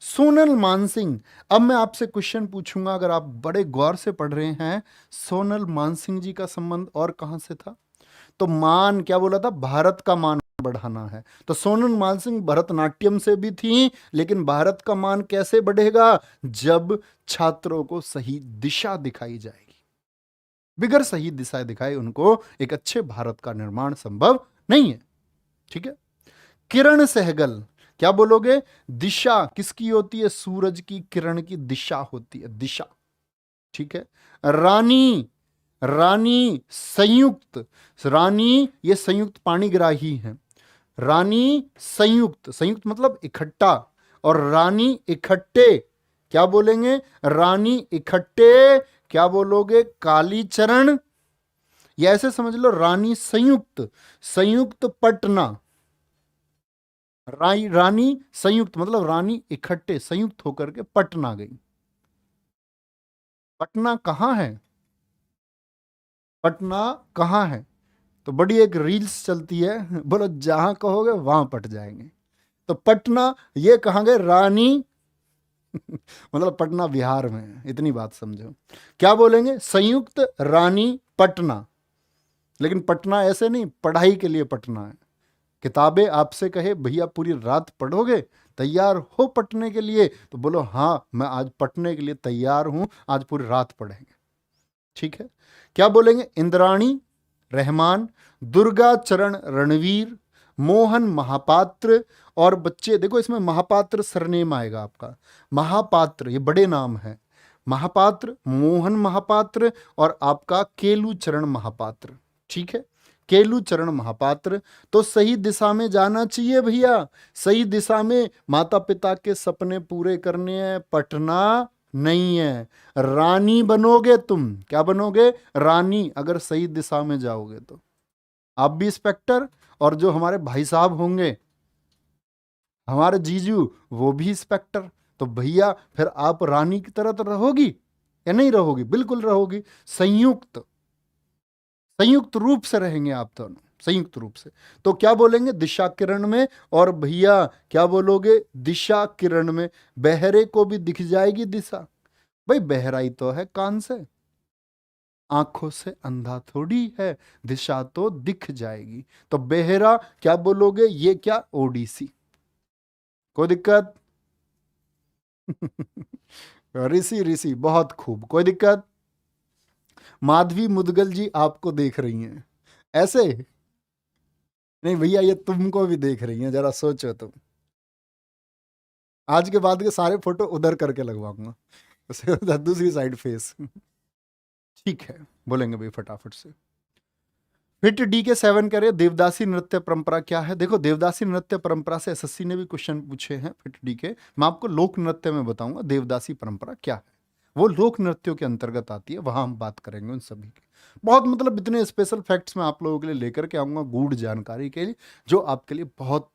सोनल मानसिंह। अब मैं आपसे क्वेश्चन पूछूंगा, अगर आप बड़े गौर से पढ़ रहे हैं, सोनल मानसिंह जी का संबंध और कहां से था? तो मान क्या बोला था? भारत का मान बढ़ाना है। तो सोनम मानसिंह भरतनाट्यम से भी थी, लेकिन भारत का मान कैसे बढ़ेगा? जब छात्रों को सही दिशा दिखाई जाएगी। बिगर सही दिशा दिखाए उनको एक अच्छे भारत का निर्माण संभव नहीं है। ठीक है। किरण सहगल, क्या बोलोगे? दिशा किसकी होती है? सूरज की किरण की दिशा होती है, दिशा। ठीक है। रानी, रानी संयुक्त, रानी ये संयुक्त पाणिग्राही है। रानी संयुक्त, संयुक्त मतलब इकट्ठा, और रानी इकट्ठे, क्या बोलेंगे? रानी इकट्ठे, क्या बोलोगे? कालीचरण, या ऐसे समझ लो रानी संयुक्त, संयुक्त पटना। रानी संयुक्त मतलब रानी इकट्ठे संयुक्त होकर के पटना गई। पटना कहां है? पटना कहां है? तो बड़ी एक रील्स चलती है, बोलो जहां कहोगे वहां पट जाएंगे। तो पटना ये कहां गए? रानी मतलब पटना बिहार में है, इतनी बात समझो। क्या बोलेंगे? संयुक्त रानी पटना। लेकिन पटना ऐसे नहीं, पढ़ाई के लिए पटना है। किताबें आपसे कहे भैया पूरी रात पढ़ोगे, तैयार हो पढ़ने के लिए? तो बोलो हाँ, मैं आज पढ़ने के लिए तैयार हूं, आज पूरी रात पढ़ेंगे। ठीक है। क्या बोलेंगे? इंद्राणी रहमान, दुर्गा चरण रणवीर, मोहन महापात्र। और बच्चे देखो, इसमें महापात्र सरनेम आएगा आपका। महापात्र ये बड़े नाम है। महापात्र, मोहन महापात्र, और आपका केलू चरण महापात्र। ठीक है। केलू चरण महापात्र। तो सही दिशा में जाना चाहिए भैया, सही दिशा में। माता पिता के सपने पूरे करने हैं, पटना नहीं है। रानी बनोगे तुम, क्या बनोगे? रानी, अगर सही दिशा में जाओगे तो। आप भी इंस्पेक्टर, और जो हमारे भाई साहब होंगे, हमारे जीजू, वो भी इंस्पेक्टर। तो भैया फिर आप रानी की तरह तो रहोगी या नहीं रहोगी? बिल्कुल रहोगी। संयुक्त, संयुक्त रूप से रहेंगे आप दोनों, संयुक्त रूप से। तो क्या बोलेंगे? दिशा किरण में। और भैया क्या बोलोगे? दिशा किरण में। बहरे को भी दिख जाएगी दिशा। भाई बहराई तो है कान से, आंखों से अंधा थोड़ी है, दिशा तो दिख जाएगी। तो बेहरा क्या बोलोगे? ये क्या? ओडिसी। कोई दिक्कत? ऋषि, ऋषि बहुत खूब, कोई दिक्कत? माधवी मुदगल जी आपको देख रही हैं ऐसे? नहीं भैया, ये तुमको भी देख रही हैं, जरा सोचो तुम। आज के बाद के सारे फोटो उधर करके लगवाऊंगा, उसके बाद दूसरी साइड फेस। ठीक है, बोलेंगे भाई फटाफट से। फिट डी के 7 कह रहे हैं, देवदासी नृत्य परंपरा क्या है? देखो, देवदासी नृत्य परंपरा से एसएससी ने भी क्वेश्चन पूछे हैं फिट डी के। मैं आपको लोक नृत्य में बताऊंगा देवदासी परंपरा क्या है। वो लोक नृत्यों के अंतर्गत आती है, वहां हम बात करेंगे उन सभी की। बहुत मतलब इतने स्पेशल फैक्ट्स मैं आप लोगों के लिए लेकर के आऊंगा, गूढ़ जानकारी के लिए, जो आपके लिए बहुत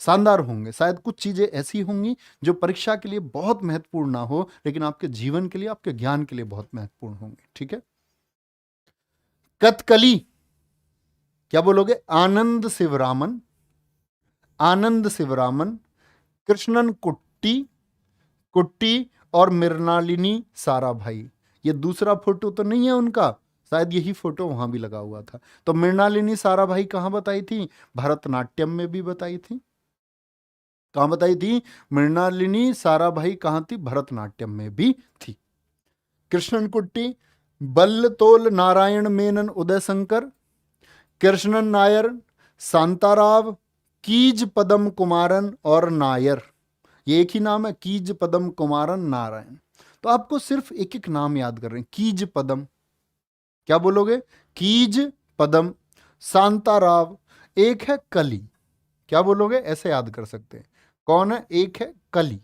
शानदार होंगे। शायद कुछ चीजें ऐसी होंगी जो परीक्षा के लिए बहुत महत्वपूर्ण ना हो, लेकिन आपके जीवन के लिए, आपके ज्ञान के लिए बहुत महत्वपूर्ण होंगे। ठीक है। कथकली, क्या बोलोगे? आनंद शिवरामन, आनंद शिवरामन, कृष्णन कुट्टी, कुट्टी, और मृणालिनी साराभाई। ये दूसरा फोटो तो नहीं है उनका, शायद यही फोटो वहां भी लगा हुआ था। तो मृणालिनी साराभाई कहां बताई थी? भरतनाट्यम में भी बताई थी। कहां बताई थी? मृणालिनी साराभाई कहां थी? भरतनाट्यम में भी थी। कृष्णन कुट्टी, बल्लतोल नारायण मेनन उदय शंकर, कृष्णन नायर, शांताराव, कीज पदम कुमारन और नायर। ये एक ही नाम है, कीज पदम कुमारन नारायण। तो आपको सिर्फ एक एक नाम याद कर रहे हैं। कीज पदम, क्या बोलोगे? कीज पदम। शांताराव, एक है कली, क्या बोलोगे? ऐसे याद कर सकते हैं। कौन है? एक है कली।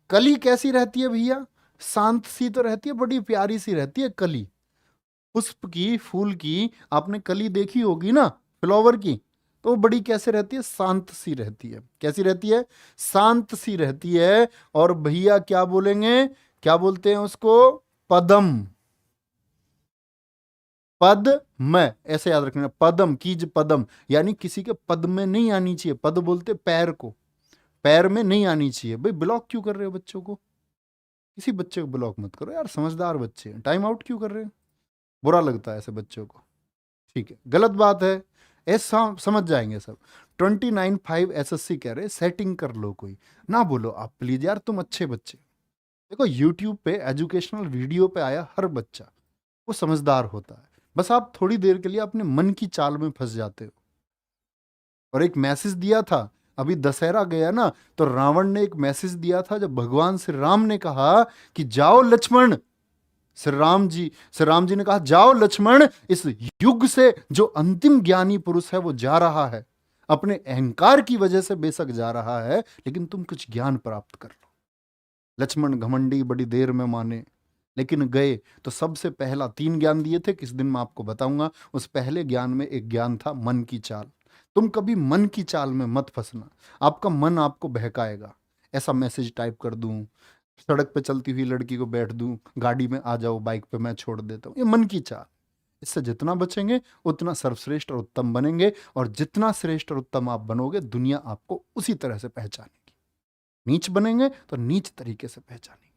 कली कैसी रहती है भैया? शांत सी तो रहती है, बड़ी प्यारी सी रहती है कली। पुष्प की, फूल की आपने कली देखी होगी ना, फ्लावर की, तो वो बड़ी कैसे रहती है? शांत सी रहती है। कैसी रहती है? शांत सी रहती है। और भैया क्या बोलेंगे? क्या बोलते हैं उसको? पदम। पद में, ऐसे याद रखना, पदम, कीज पदम, यानी किसी के पद में नहीं आनी चाहिए। पद बोलते पैर को, पैर में नहीं आनी चाहिए। भाई ब्लॉक क्यों कर रहे हो बच्चों को? किसी बच्चे को ब्लॉक मत करो यार, समझदार बच्चे हैं। टाइम आउट क्यों कर रहे हो? बुरा लगता है ऐसे बच्चों को। ठीक है, गलत बात है। ऐसा समझ जाएंगे सब। 29.5 एसएससी कह रहे, सेटिंग कर लो कोई ना, बोलो आप प्लीज यार, तुम अच्छे बच्चे। देखो यूट्यूब पे एजुकेशनल वीडियो पे आया हर बच्चा वो समझदार होता है, बस आप थोड़ी देर के लिए अपने मन की चाल में फंस जाते हो। और एक मैसेज दिया था, अभी दशहरा गया ना, तो रावण ने एक मैसेज दिया था जब भगवान श्री राम ने कहा कि जाओ लक्ष्मण, श्री राम जी ने कहा जाओ लक्ष्मण, इस युग से जो अंतिम ज्ञानी पुरुष है वो जा रहा है, अपने अहंकार की वजह से बेशक जा रहा है, लेकिन तुम कुछ ज्ञान प्राप्त कर लो। लक्ष्मण घमंडी बड़ी देर में माने, लेकिन गए तो सबसे पहला 3 ज्ञान दिए थे, किस दिन मैं आपको बताऊंगा। उस पहले ज्ञान में एक ज्ञान था मन की चाल। तुम कभी मन की चाल में मत फंसना, आपका मन आपको बहकाएगा। ऐसा मैसेज टाइप कर दूं, सड़क पे चलती हुई लड़की को बैठ दूं, गाड़ी में आ जाओ, बाइक पे मैं छोड़ देता हूं, ये मन की चाल। इससे जितना बचेंगे उतना सर्वश्रेष्ठ और उत्तम बनेंगे, और जितना श्रेष्ठ और उत्तम आप बनोगे दुनिया आपको उसी तरह से पहचानेगी। नीच बनेंगे तो नीच तरीके से पहचानेंगे।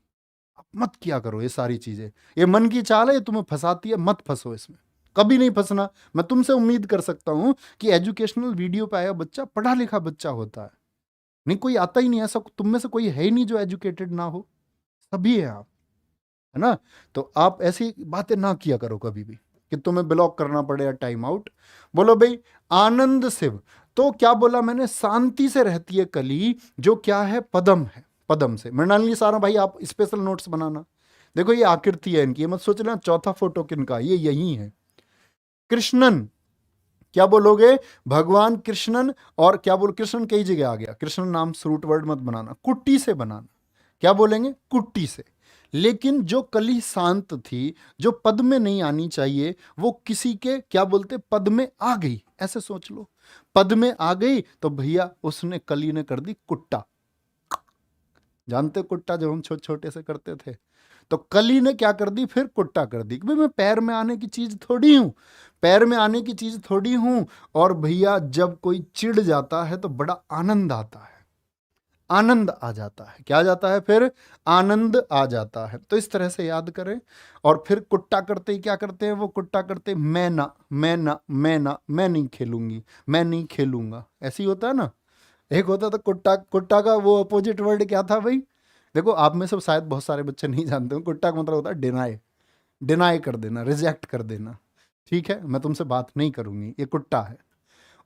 आप मत किया करो ये सारी चीजें, ये मन की चाल है, ये तुम्हें फंसाती है, मत फंसो इसमें, कभी नहीं फंसना। मैं तुमसे उम्मीद कर सकता हूं कि एजुकेशनल वीडियो पे आया बच्चा पढ़ा लिखा बच्चा होता है, नहीं कोई आता ही नहीं, ऐसा तुम में से कोई है ही नहीं जो एजुकेटेड ना हो, सभी है आप, है ना। तो आप ऐसी बातें ना किया करो कभी भी कि तुम्हें ब्लॉक करना पड़े या टाइम आउट। बोलो भाई आनंद शिव, तो क्या बोला मैंने, शांति से रहती है कली, जो क्या है पदम है, पदम से। मृणालिनी सारा भाई आप स्पेशल नोट्स बनाना। देखो ये आकृति है इनकी, ये मत सोच लेना चौथा फोटो किनका, ये यही है कृष्णन। क्या बोलोगे, भगवान कृष्णन। और क्या बोल, कृष्णन कई जगह आ गया, कृष्णन नाम रूट वर्ड मत बनाना, कुट्टी से बनाना। क्या बोलेंगे, कुट्टी से। लेकिन जो कली शांत थी, जो पद में नहीं आनी चाहिए, वो किसी के क्या बोलते पद में आ गई, ऐसे सोच लो। पद में आ गई तो भैया उसने, कली ने कर दी कुट्टा। जानते कुट्टा जब हम छोटे छोटे से करते थे, तो कली ने क्या कर दी, फिर कुट्टा कर दी। भाई मैं पैर में आने की चीज थोड़ी हूं, पैर में आने की चीज थोड़ी हूं। और भैया जब कोई चिढ़ जाता है तो बड़ा आनंद आता है, आनंद आ जाता है। क्या जाता है फिर, आनंद आ जाता है। तो इस तरह से याद करें। और फिर कुट्टा करते ही क्या करते हैं वो, कुट्टा करते मैं ना, मैं ना, मैं ना, मैं नहीं खेलूंगी, मैं नहीं खेलूंगा, ऐसे ही होता है ना। एक होता था कुट्टा, कुट्टा का वो अपोजिट वर्ड क्या था भाई, देखो आप में सब शायद बहुत सारे बच्चे नहीं जानते हो, कुट्टा का मतलब होता है डिनाई, डिनाई कर देना, रिजेक्ट कर देना। ठीक है, मैं तुमसे बात नहीं करूंगी, ये कुट्टा है।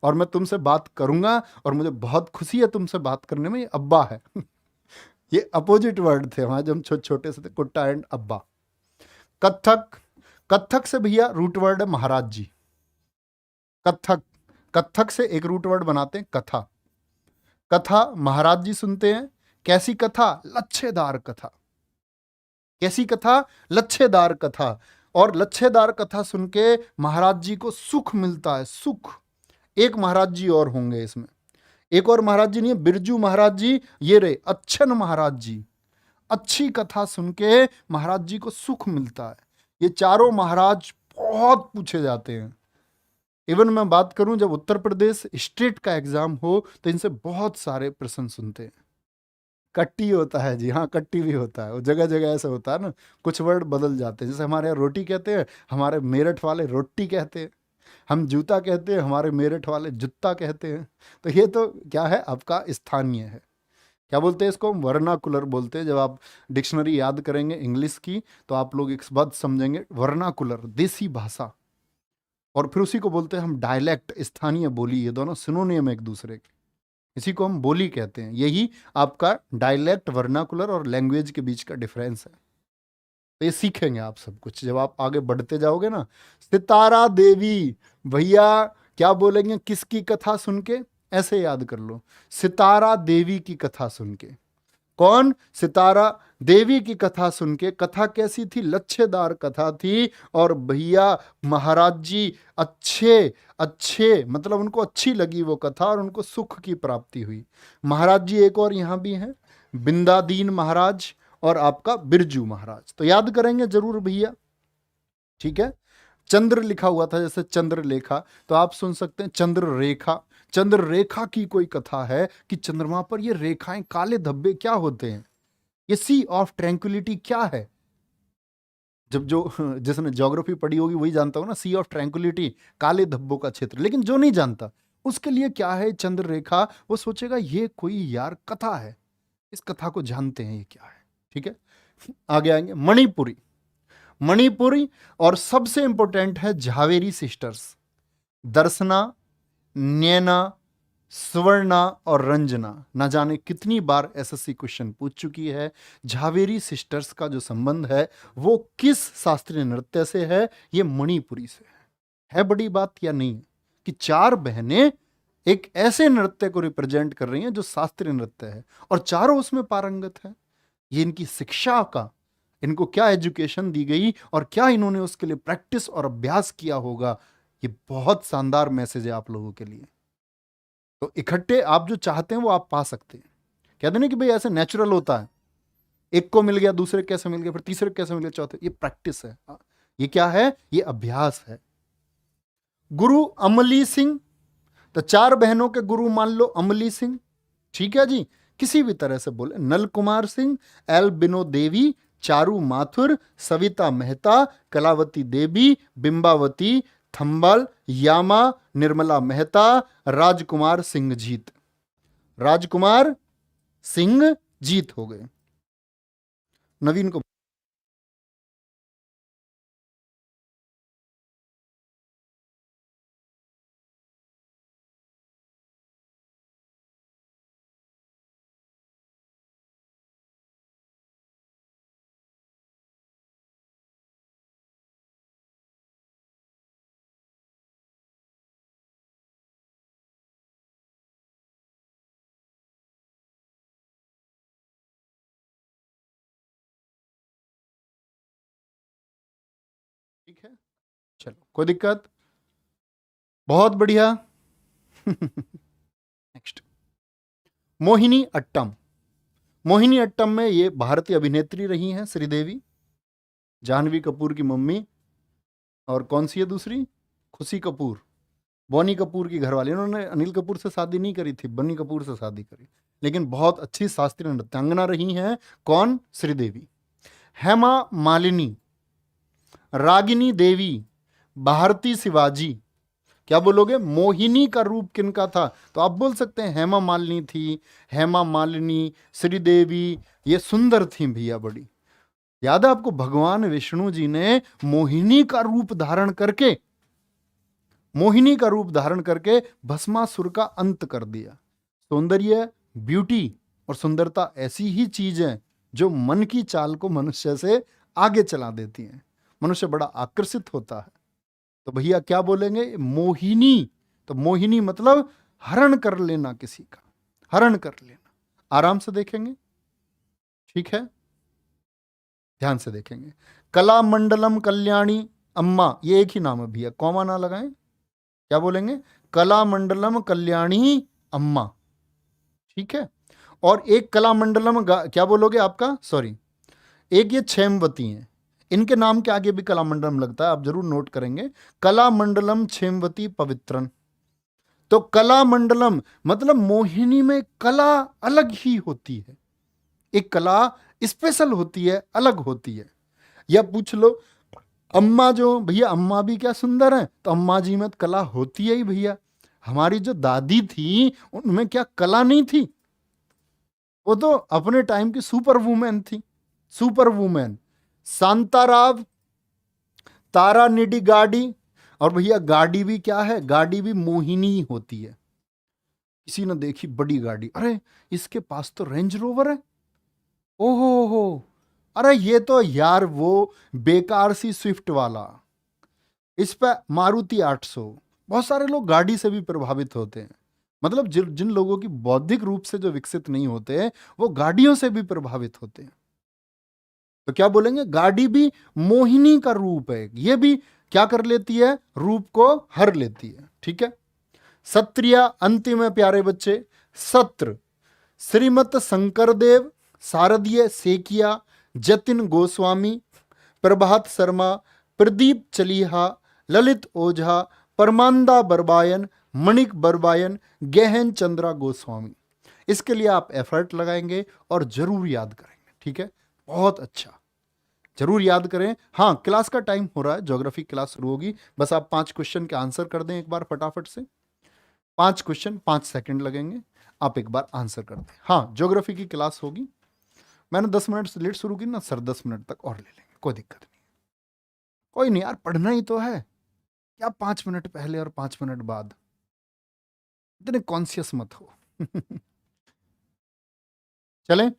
और मैं तुमसे बात करूंगा और मुझे बहुत खुशी है तुमसे बात करने में, ये अब्बा है। ये अपोजिट वर्ड थे वहां जब हम छोटे छोटे से थे, कुट्टा एंड अब्बा। कत्थक, कत्थक से भैया रूट वर्ड है महाराज जी। कत्थक, कत्थक से एक रूट वर्ड बनाते हैं कथा। कथा महाराज जी सुनते हैं, कैसी कथा, लच्छेदार कथा। कैसी कथा, लच्छेदार कथा। और लच्छेदार कथा सुन के महाराज जी को सुख मिलता है, सुख। एक महाराज जी और होंगे इसमें, एक और महाराज जी नहीं है, बिरजू महाराज जी, ये रहे अच्छन महाराज जी। अच्छी कथा सुन के महाराज जी को सुख मिलता है। ये चारों महाराज बहुत पूछे जाते हैं। इवन मैं बात करूं, जब उत्तर प्रदेश स्टेट का एग्जाम हो तो इनसे बहुत सारे प्रश्न सुनते हैं। कट्टी होता है जी, हाँ कट्टी भी होता है, वो जगह जगह ऐसा होता है ना, कुछ वर्ड बदल जाते हैं। जैसे हमारे यहाँ रोटी कहते हैं, हमारे मेरठ वाले रोटी कहते हैं। हम जूता कहते हैं, हमारे मेरठ वाले जुत्ता कहते हैं। तो ये तो क्या है, आपका स्थानीय है। क्या बोलते हैं इसको, हम वर्नाकुलर बोलते हैं। जब आप डिक्शनरी याद करेंगे इंग्लिश की तो आप लोग एक बात समझेंगे, वर्नाकुलर देसी भाषा, और फिर उसी को बोलते हैं हम डायलेक्ट, स्थानीय बोली। ये दोनों सिनोनियम है एक दूसरे के, इसी को हम बोली कहते हैं। यही आपका डायलेक्ट, वर्नाकुलर और लैंग्वेज के बीच का डिफरेंस है। तो ये सीखेंगे आप सब कुछ जब आप आगे बढ़ते जाओगे ना। सितारा देवी, भैया क्या बोलेंगे, किसकी कथा सुन के, ऐसे याद कर लो, सितारा देवी की कथा सुन के। कौन, सितारा देवी की कथा सुन के। कथा कैसी थी, लच्छेदार कथा थी। और भैया महाराज जी अच्छे अच्छे, मतलब उनको अच्छी लगी वो कथा और उनको सुख की प्राप्ति हुई। महाराज जी एक और यहाँ भी हैं, बिंदादीन महाराज और आपका बिरजू महाराज। तो याद करेंगे जरूर भैया, ठीक है। चंद्र लिखा हुआ था जैसे चंद्रलेखा, तो आप सुन सकते हैं चंद्र रेखा। चंद्र रेखा की कोई कथा है कि चंद्रमा पर ये रेखाएं, काले धब्बे क्या होते हैं, ये सी ऑफ ट्रैंक्विलिटी क्या है। जब जो जिसने ज्योग्राफी पढ़ी होगी वही जानता हो ना, सी ऑफ ट्रैंक्विलिटी, काले धब्बों का क्षेत्र। लेकिन जो नहीं जानता उसके लिए क्या है चंद्र रेखा, वो सोचेगा ये कोई यार कथा है, इस कथा को जानते हैं ये क्या है। ठीक है, आगे आएंगे मणिपुरी। मणिपुरी और सबसे इंपॉर्टेंट है झावेरी सिस्टर्स, दर्शना, नैना, स्वर्णा और रंजना। ना जाने कितनी बार एसएससी क्वेश्चन पूछ चुकी है। झावेरी सिस्टर्स का जो संबंध है वो किस शास्त्रीय नृत्य से है? ये मणिपुरी से है बड़ी बात या नहीं कि चार बहनें एक ऐसे नृत्य को रिप्रेजेंट कर रही हैं जो शास्त्रीय नृत्य है और चारों उसमें पारंगत है। ये इनकी शिक्षा का, इनको क्या एजुकेशन दी गई और क्या इन्होंने उसके लिए प्रैक्टिस और अभ्यास किया होगा, ये बहुत शानदार मैसेज है आप लोगों के लिए। तो इकट्ठे आप जो चाहते हैं वो आप पा सकते हैं। कहते नहीं कि भाई ऐसे नेचुरल होता है, एक को मिल गया, दूसरे कैसे मिल गया, फिर तीसरे कैसे मिल गया, चौथे। ये प्रैक्टिस है, ये क्या है? ये अभ्यास है। गुरु अमली सिंह, तो चार बहनों के गुरु मान लो अमली सिंह, ठीक है जी, किसी भी तरह से बोले। नल कुमार सिंह, एल बिनो देवी, चारू माथुर, सविता मेहता, कलावती देवी, बिंबावती, थंबल, यामा, निर्मला मेहता, राजकुमार सिंह जीत। राजकुमार सिंह जीत हो गए। नवीन को ठीक है, चलो कोई दिक्कत, बहुत बढ़िया। नेक्स्ट, मोहिनी अट्टम। मोहिनी अट्टम में ये भारतीय अभिनेत्री रही हैं श्रीदेवी, जानवी कपूर की मम्मी, और कौन सी है दूसरी? खुशी कपूर, बॉनी कपूर की घरवाली। उन्होंने अनिल कपूर से शादी नहीं करी थी, बनी कपूर से शादी करी, लेकिन बहुत अच्छी शास्त्रीय नृत्यांगना रही हैं। कौन? श्रीदेवी। हेमा मालिनी, रागिनी देवी, भारती शिवाजी। क्या बोलोगे? मोहिनी का रूप किनका था? तो आप बोल सकते हैं हेमा मालिनी थी, हेमा मालिनी, श्रीदेवी, ये सुंदर थी भैया बड़ी। याद है आपको, भगवान विष्णु जी ने मोहिनी का रूप धारण करके, मोहिनी का रूप धारण करके भस्मासुर का अंत कर दिया। सौंदर्य, ब्यूटी और सुंदरता ऐसी ही चीज है जो मन की चाल को मनुष्य से आगे चला देती है, मनुष्य बड़ा आकर्षित होता है। तो भैया क्या बोलेंगे? मोहिनी। तो मोहिनी मतलब हरण कर लेना, किसी का हरण कर लेना। आराम से देखेंगे, ठीक है, ध्यान से देखेंगे। कला मंडलम कल्याणी अम्मा, ये एक ही नाम है भैया, कॉमा ना लगाएं। क्या बोलेंगे? कला मंडलम कल्याणी अम्मा, ठीक है। और एक कला मंडलम क्या बोलोगे आपका? सॉरी, एक ये क्षेमवती हैं, इनके नाम के आगे भी कला मंडलम लगता है, आप जरूर नोट करेंगे। कला मंडलम क्षेमवती पवित्रन। तो कला मंडलम मतलब मोहिनी में कला अलग ही होती है, एक कला स्पेशल होती है, अलग होती है। या पूछ लो अम्मा, जो भैया अम्मा भी क्या सुंदर है, तो अम्मा जी में तो कला होती है ही भैया। हमारी जो दादी थी उनमें क्या कला नहीं थी? वो तो अपने टाइम की सुपर वुमेन थी, सुपर वुमेन। शांताराव, तारा निडी गाड़ी, और भैया गाड़ी भी क्या है? गाड़ी भी मोहिनी होती है। किसी ने देखी बड़ी गाड़ी, अरे इसके पास तो रेंज रोवर है, ओहो हो, अरे ये तो यार वो बेकार सी स्विफ्ट वाला, इस पे मारुति 800। बहुत सारे लोग गाड़ी से भी प्रभावित होते हैं, मतलब जिन लोगों की बौद्धिक रूप से जो विकसित नहीं होते हैं वो गाड़ियों से भी प्रभावित होते हैं। तो क्या बोलेंगे? गाड़ी भी मोहिनी का रूप है, ये भी क्या कर लेती है? रूप को हर लेती है, ठीक है। सत्रिया, अंतिम है प्यारे बच्चे, सत्र। श्रीमत शंकरदेव, शारदीय सेकिया, जतिन गोस्वामी, प्रभात शर्मा, प्रदीप चलीहा, ललित ओझा, परमानंदा बरबायन, मणिक बरबायन, गहन चंद्रा गोस्वामी। इसके लिए आप एफर्ट लगाएंगे और जरूर याद करेंगे, ठीक है, बहुत अच्छा। जरूर याद करें। हाँ, क्लास का टाइम हो रहा है, ज्योग्राफी क्लास शुरू होगी। बस आप 5 क्वेश्चन के आंसर कर दें एक बार फटाफट से। 5 क्वेश्चन, 5 सेकंड लगेंगे, आप एक बार आंसर कर दें। हाँ, ज्योग्राफी की क्लास होगी। मैंने 10 मिनट से लेट शुरू की ना सर, 10 मिनट तक और ले लेंगे, कोई दिक्कत नहीं। कोई नहीं यार, पढ़ना ही तो है, क्या 5 मिनट पहले और 5 मिनट बाद, इतने कॉन्शियस मत हो। चलें।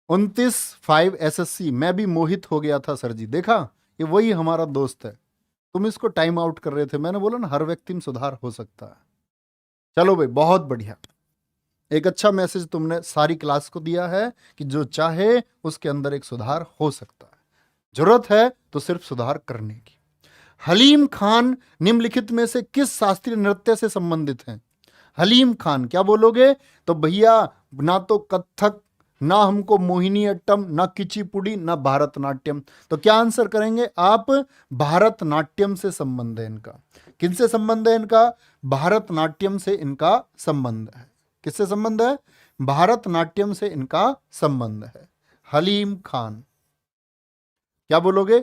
29/5 SSC, मैं भी मोहित हो गया था सर जी। देखा, ये वही हमारा दोस्त है। तुम इसको टाइम आउट कर रहे थे, मैंने बोला ना हर व्यक्ति में सुधार हो सकता है। चलो भाई, बहुत बढ़िया। एक अच्छा मैसेज तुमने सारी क्लास को दिया है कि जो चाहे उसके अंदर एक सुधार हो सकता है, जरूरत है तो सिर्फ सुधार करने की। हलीम खान निम्नलिखित में से किस शास्त्रीय नृत्य से संबंधित हैं? हलीम खान, क्या बोलोगे? तो भैया, ना तो कथक, ना हमको मोहिनी अट्टम, ना किचिपुड़ी, ना भारतनाट्यम। तो क्या आंसर करेंगे आप? भारतनाट्यम से संबंध है इनका। किनसे संबंध है इनका? भारतनाट्यम से इनका संबंध है। किससे संबंध है? भारतनाट्यम से इनका संबंध है। हलीम खान, क्या बोलोगे?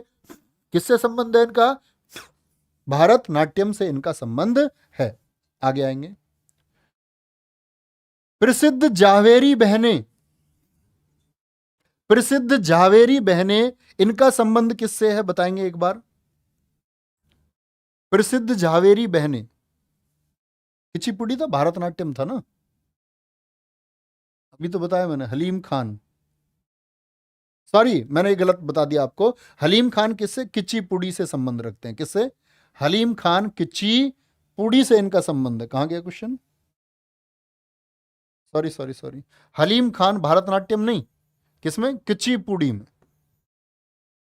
किससे संबंध है इनका? भारतनाट्यम से इनका संबंध है। आगे आएंगे। प्रसिद्ध जावेरी बहनें, प्रसिद्ध जावेरी बहनें, इनका संबंध किससे है बताएंगे एक बार? प्रसिद्ध जावेरी बहनें, कुचिपुड़ी था, भारतनाट्यम था ना, अभी तो बताया मैंने। हलीम खान, सॉरी मैंने ये गलत बता दिया आपको। हलीम खान किससे? किचिपुड़ी से संबंध रखते हैं। किससे? हलीम खान किचिपुड़ी से इनका संबंध है। कहां गया question? Sorry sorry sorry, Haleem Khan Bharatanatyam नहीं, किसमें? कुचिपुड़ी में।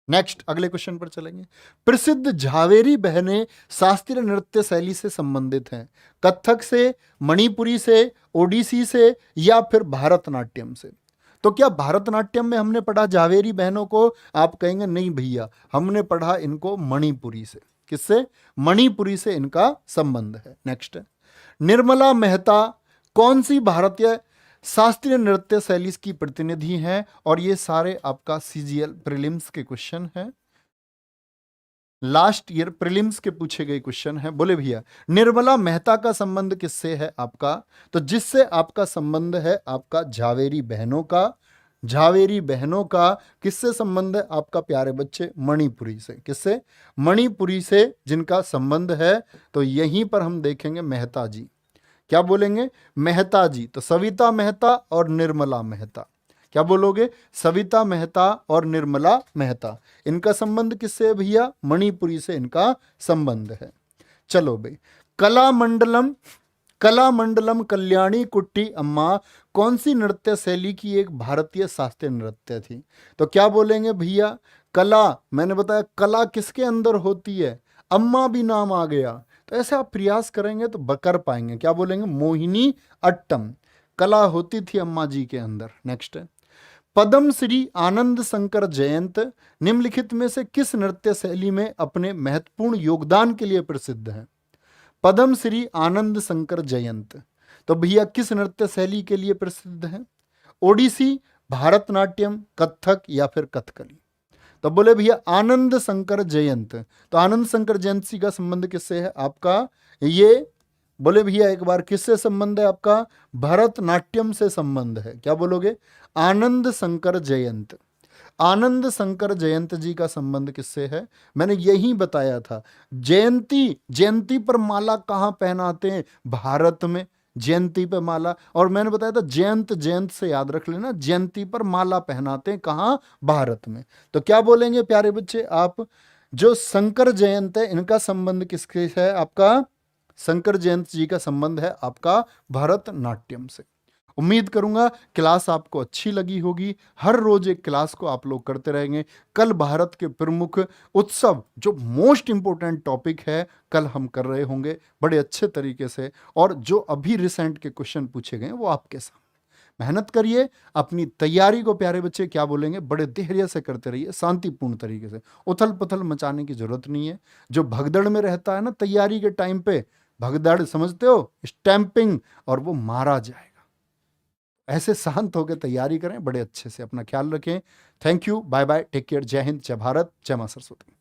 नेक्स्ट, अगले क्वेश्चन पर चलेंगे। प्रसिद्ध झावेरी बहनें शास्त्रीय नृत्य शैली से संबंधित हैं। कथक से, मणिपुरी से, ओडिसी से, या फिर भारतनाट्यम से? तो क्या भारतनाट्यम में हमने पढ़ा झावेरी बहनों को? आप कहेंगे नहीं भैया, हमने पढ़ा इनको मणिपुरी से। किससे? मणिपुरी से इनका संबंध है। नेक्स्ट, निर्मला मेहता कौन सी भारतीय शास्त्रीय नृत्य शैली की प्रतिनिधि हैं? और ये सारे आपका सीजीएल प्रीलिम्स के क्वेश्चन हैं, लास्ट ईयर प्रीलिम्स के पूछे गए क्वेश्चन हैं। बोले भैया, निर्मला मेहता का संबंध किससे है आपका? तो जिससे आपका संबंध है आपका झावेरी बहनों का। झावेरी बहनों का किससे संबंध है आपका प्यारे बच्चे? मणिपुरी से। किससे? मणिपुरी से जिनका संबंध है। तो यहीं पर हम देखेंगे मेहता जी, क्या बोलेंगे? मेहता जी। तो सविता मेहता और निर्मला मेहता, क्या बोलोगे? सविता मेहता और निर्मला मेहता, इनका संबंध किससे है भैया? मणिपुरी से इनका संबंध है। चलो भाई, कलामंडलम, कलामंडलम कल्याणी कुट्टी अम्मा कौन सी नृत्य शैली की एक भारतीय शास्त्रीय नृत्य थी? तो क्या बोलेंगे भैया? कला, मैंने बताया कला किसके अंदर होती है? अम्मा भी नाम आ गया, तो ऐसे आप प्रयास करेंगे तो कर पाएंगे। क्या बोलेंगे? मोहिनी अट्टम, कला होती थी अम्मा जी के अंदर। नेक्स्ट है, पद्म श्री आनंद शंकर जयंत निम्नलिखित में से किस नृत्य शैली में अपने महत्वपूर्ण योगदान के लिए प्रसिद्ध है? पद्म श्री आनंद शंकर जयंत, तो भैया किस नृत्य शैली के लिए प्रसिद्ध है? ओडिसी, भारतनाट्यम, कथक, या फिर कथकली? तो बोले भैया आनंद शंकर जयंत। तो आनंद शंकर जयंत जी का संबंध किससे है आपका? ये बोले भैया एक बार, किससे संबंध है आपका? भरतनाट्यम से संबंध है। क्या बोलोगे? आनंद शंकर जयंत, आनंद शंकर जयंत जी का संबंध किससे है? मैंने यही बताया था। जयंती, जयंती पर माला कहाँ पहनाते हैं? भारत में, जयंती पर माला। और मैंने बताया था जयंत, जयंत से याद रख लेना, जयंती पर माला पहनाते हैं कहाँ? भारत में। तो क्या बोलेंगे प्यारे बच्चे आप? जो शंकर जयंत है इनका संबंध किसके है आपका? शंकर जयंत जी का संबंध है आपका भरतनाट्यम से। उम्मीद करूंगा क्लास आपको अच्छी लगी होगी। हर रोज एक क्लास को आप लोग करते रहेंगे। कल भारत के प्रमुख उत्सव, जो मोस्ट इंपोर्टेंट टॉपिक है, कल हम कर रहे होंगे बड़े अच्छे तरीके से। और जो अभी रिसेंट के क्वेश्चन पूछे गए वो आपके सामने। मेहनत करिए, अपनी तैयारी को प्यारे बच्चे क्या बोलेंगे, बड़े धैर्य से करते रहिए, शांतिपूर्ण तरीके से। उथल पुथल मचाने की जरूरत नहीं है। जो भगदड़ में रहता है ना तैयारी के टाइम पे, भगदड़ समझते हो, स्टैंपिंग, और वो मारा जाएगा। ऐसे शांत होकर तैयारी करें, बड़े अच्छे से अपना ख्याल रखें। Thank you, bye bye, take care, जय हिंद, जय भारत, जय मां सरस्वती।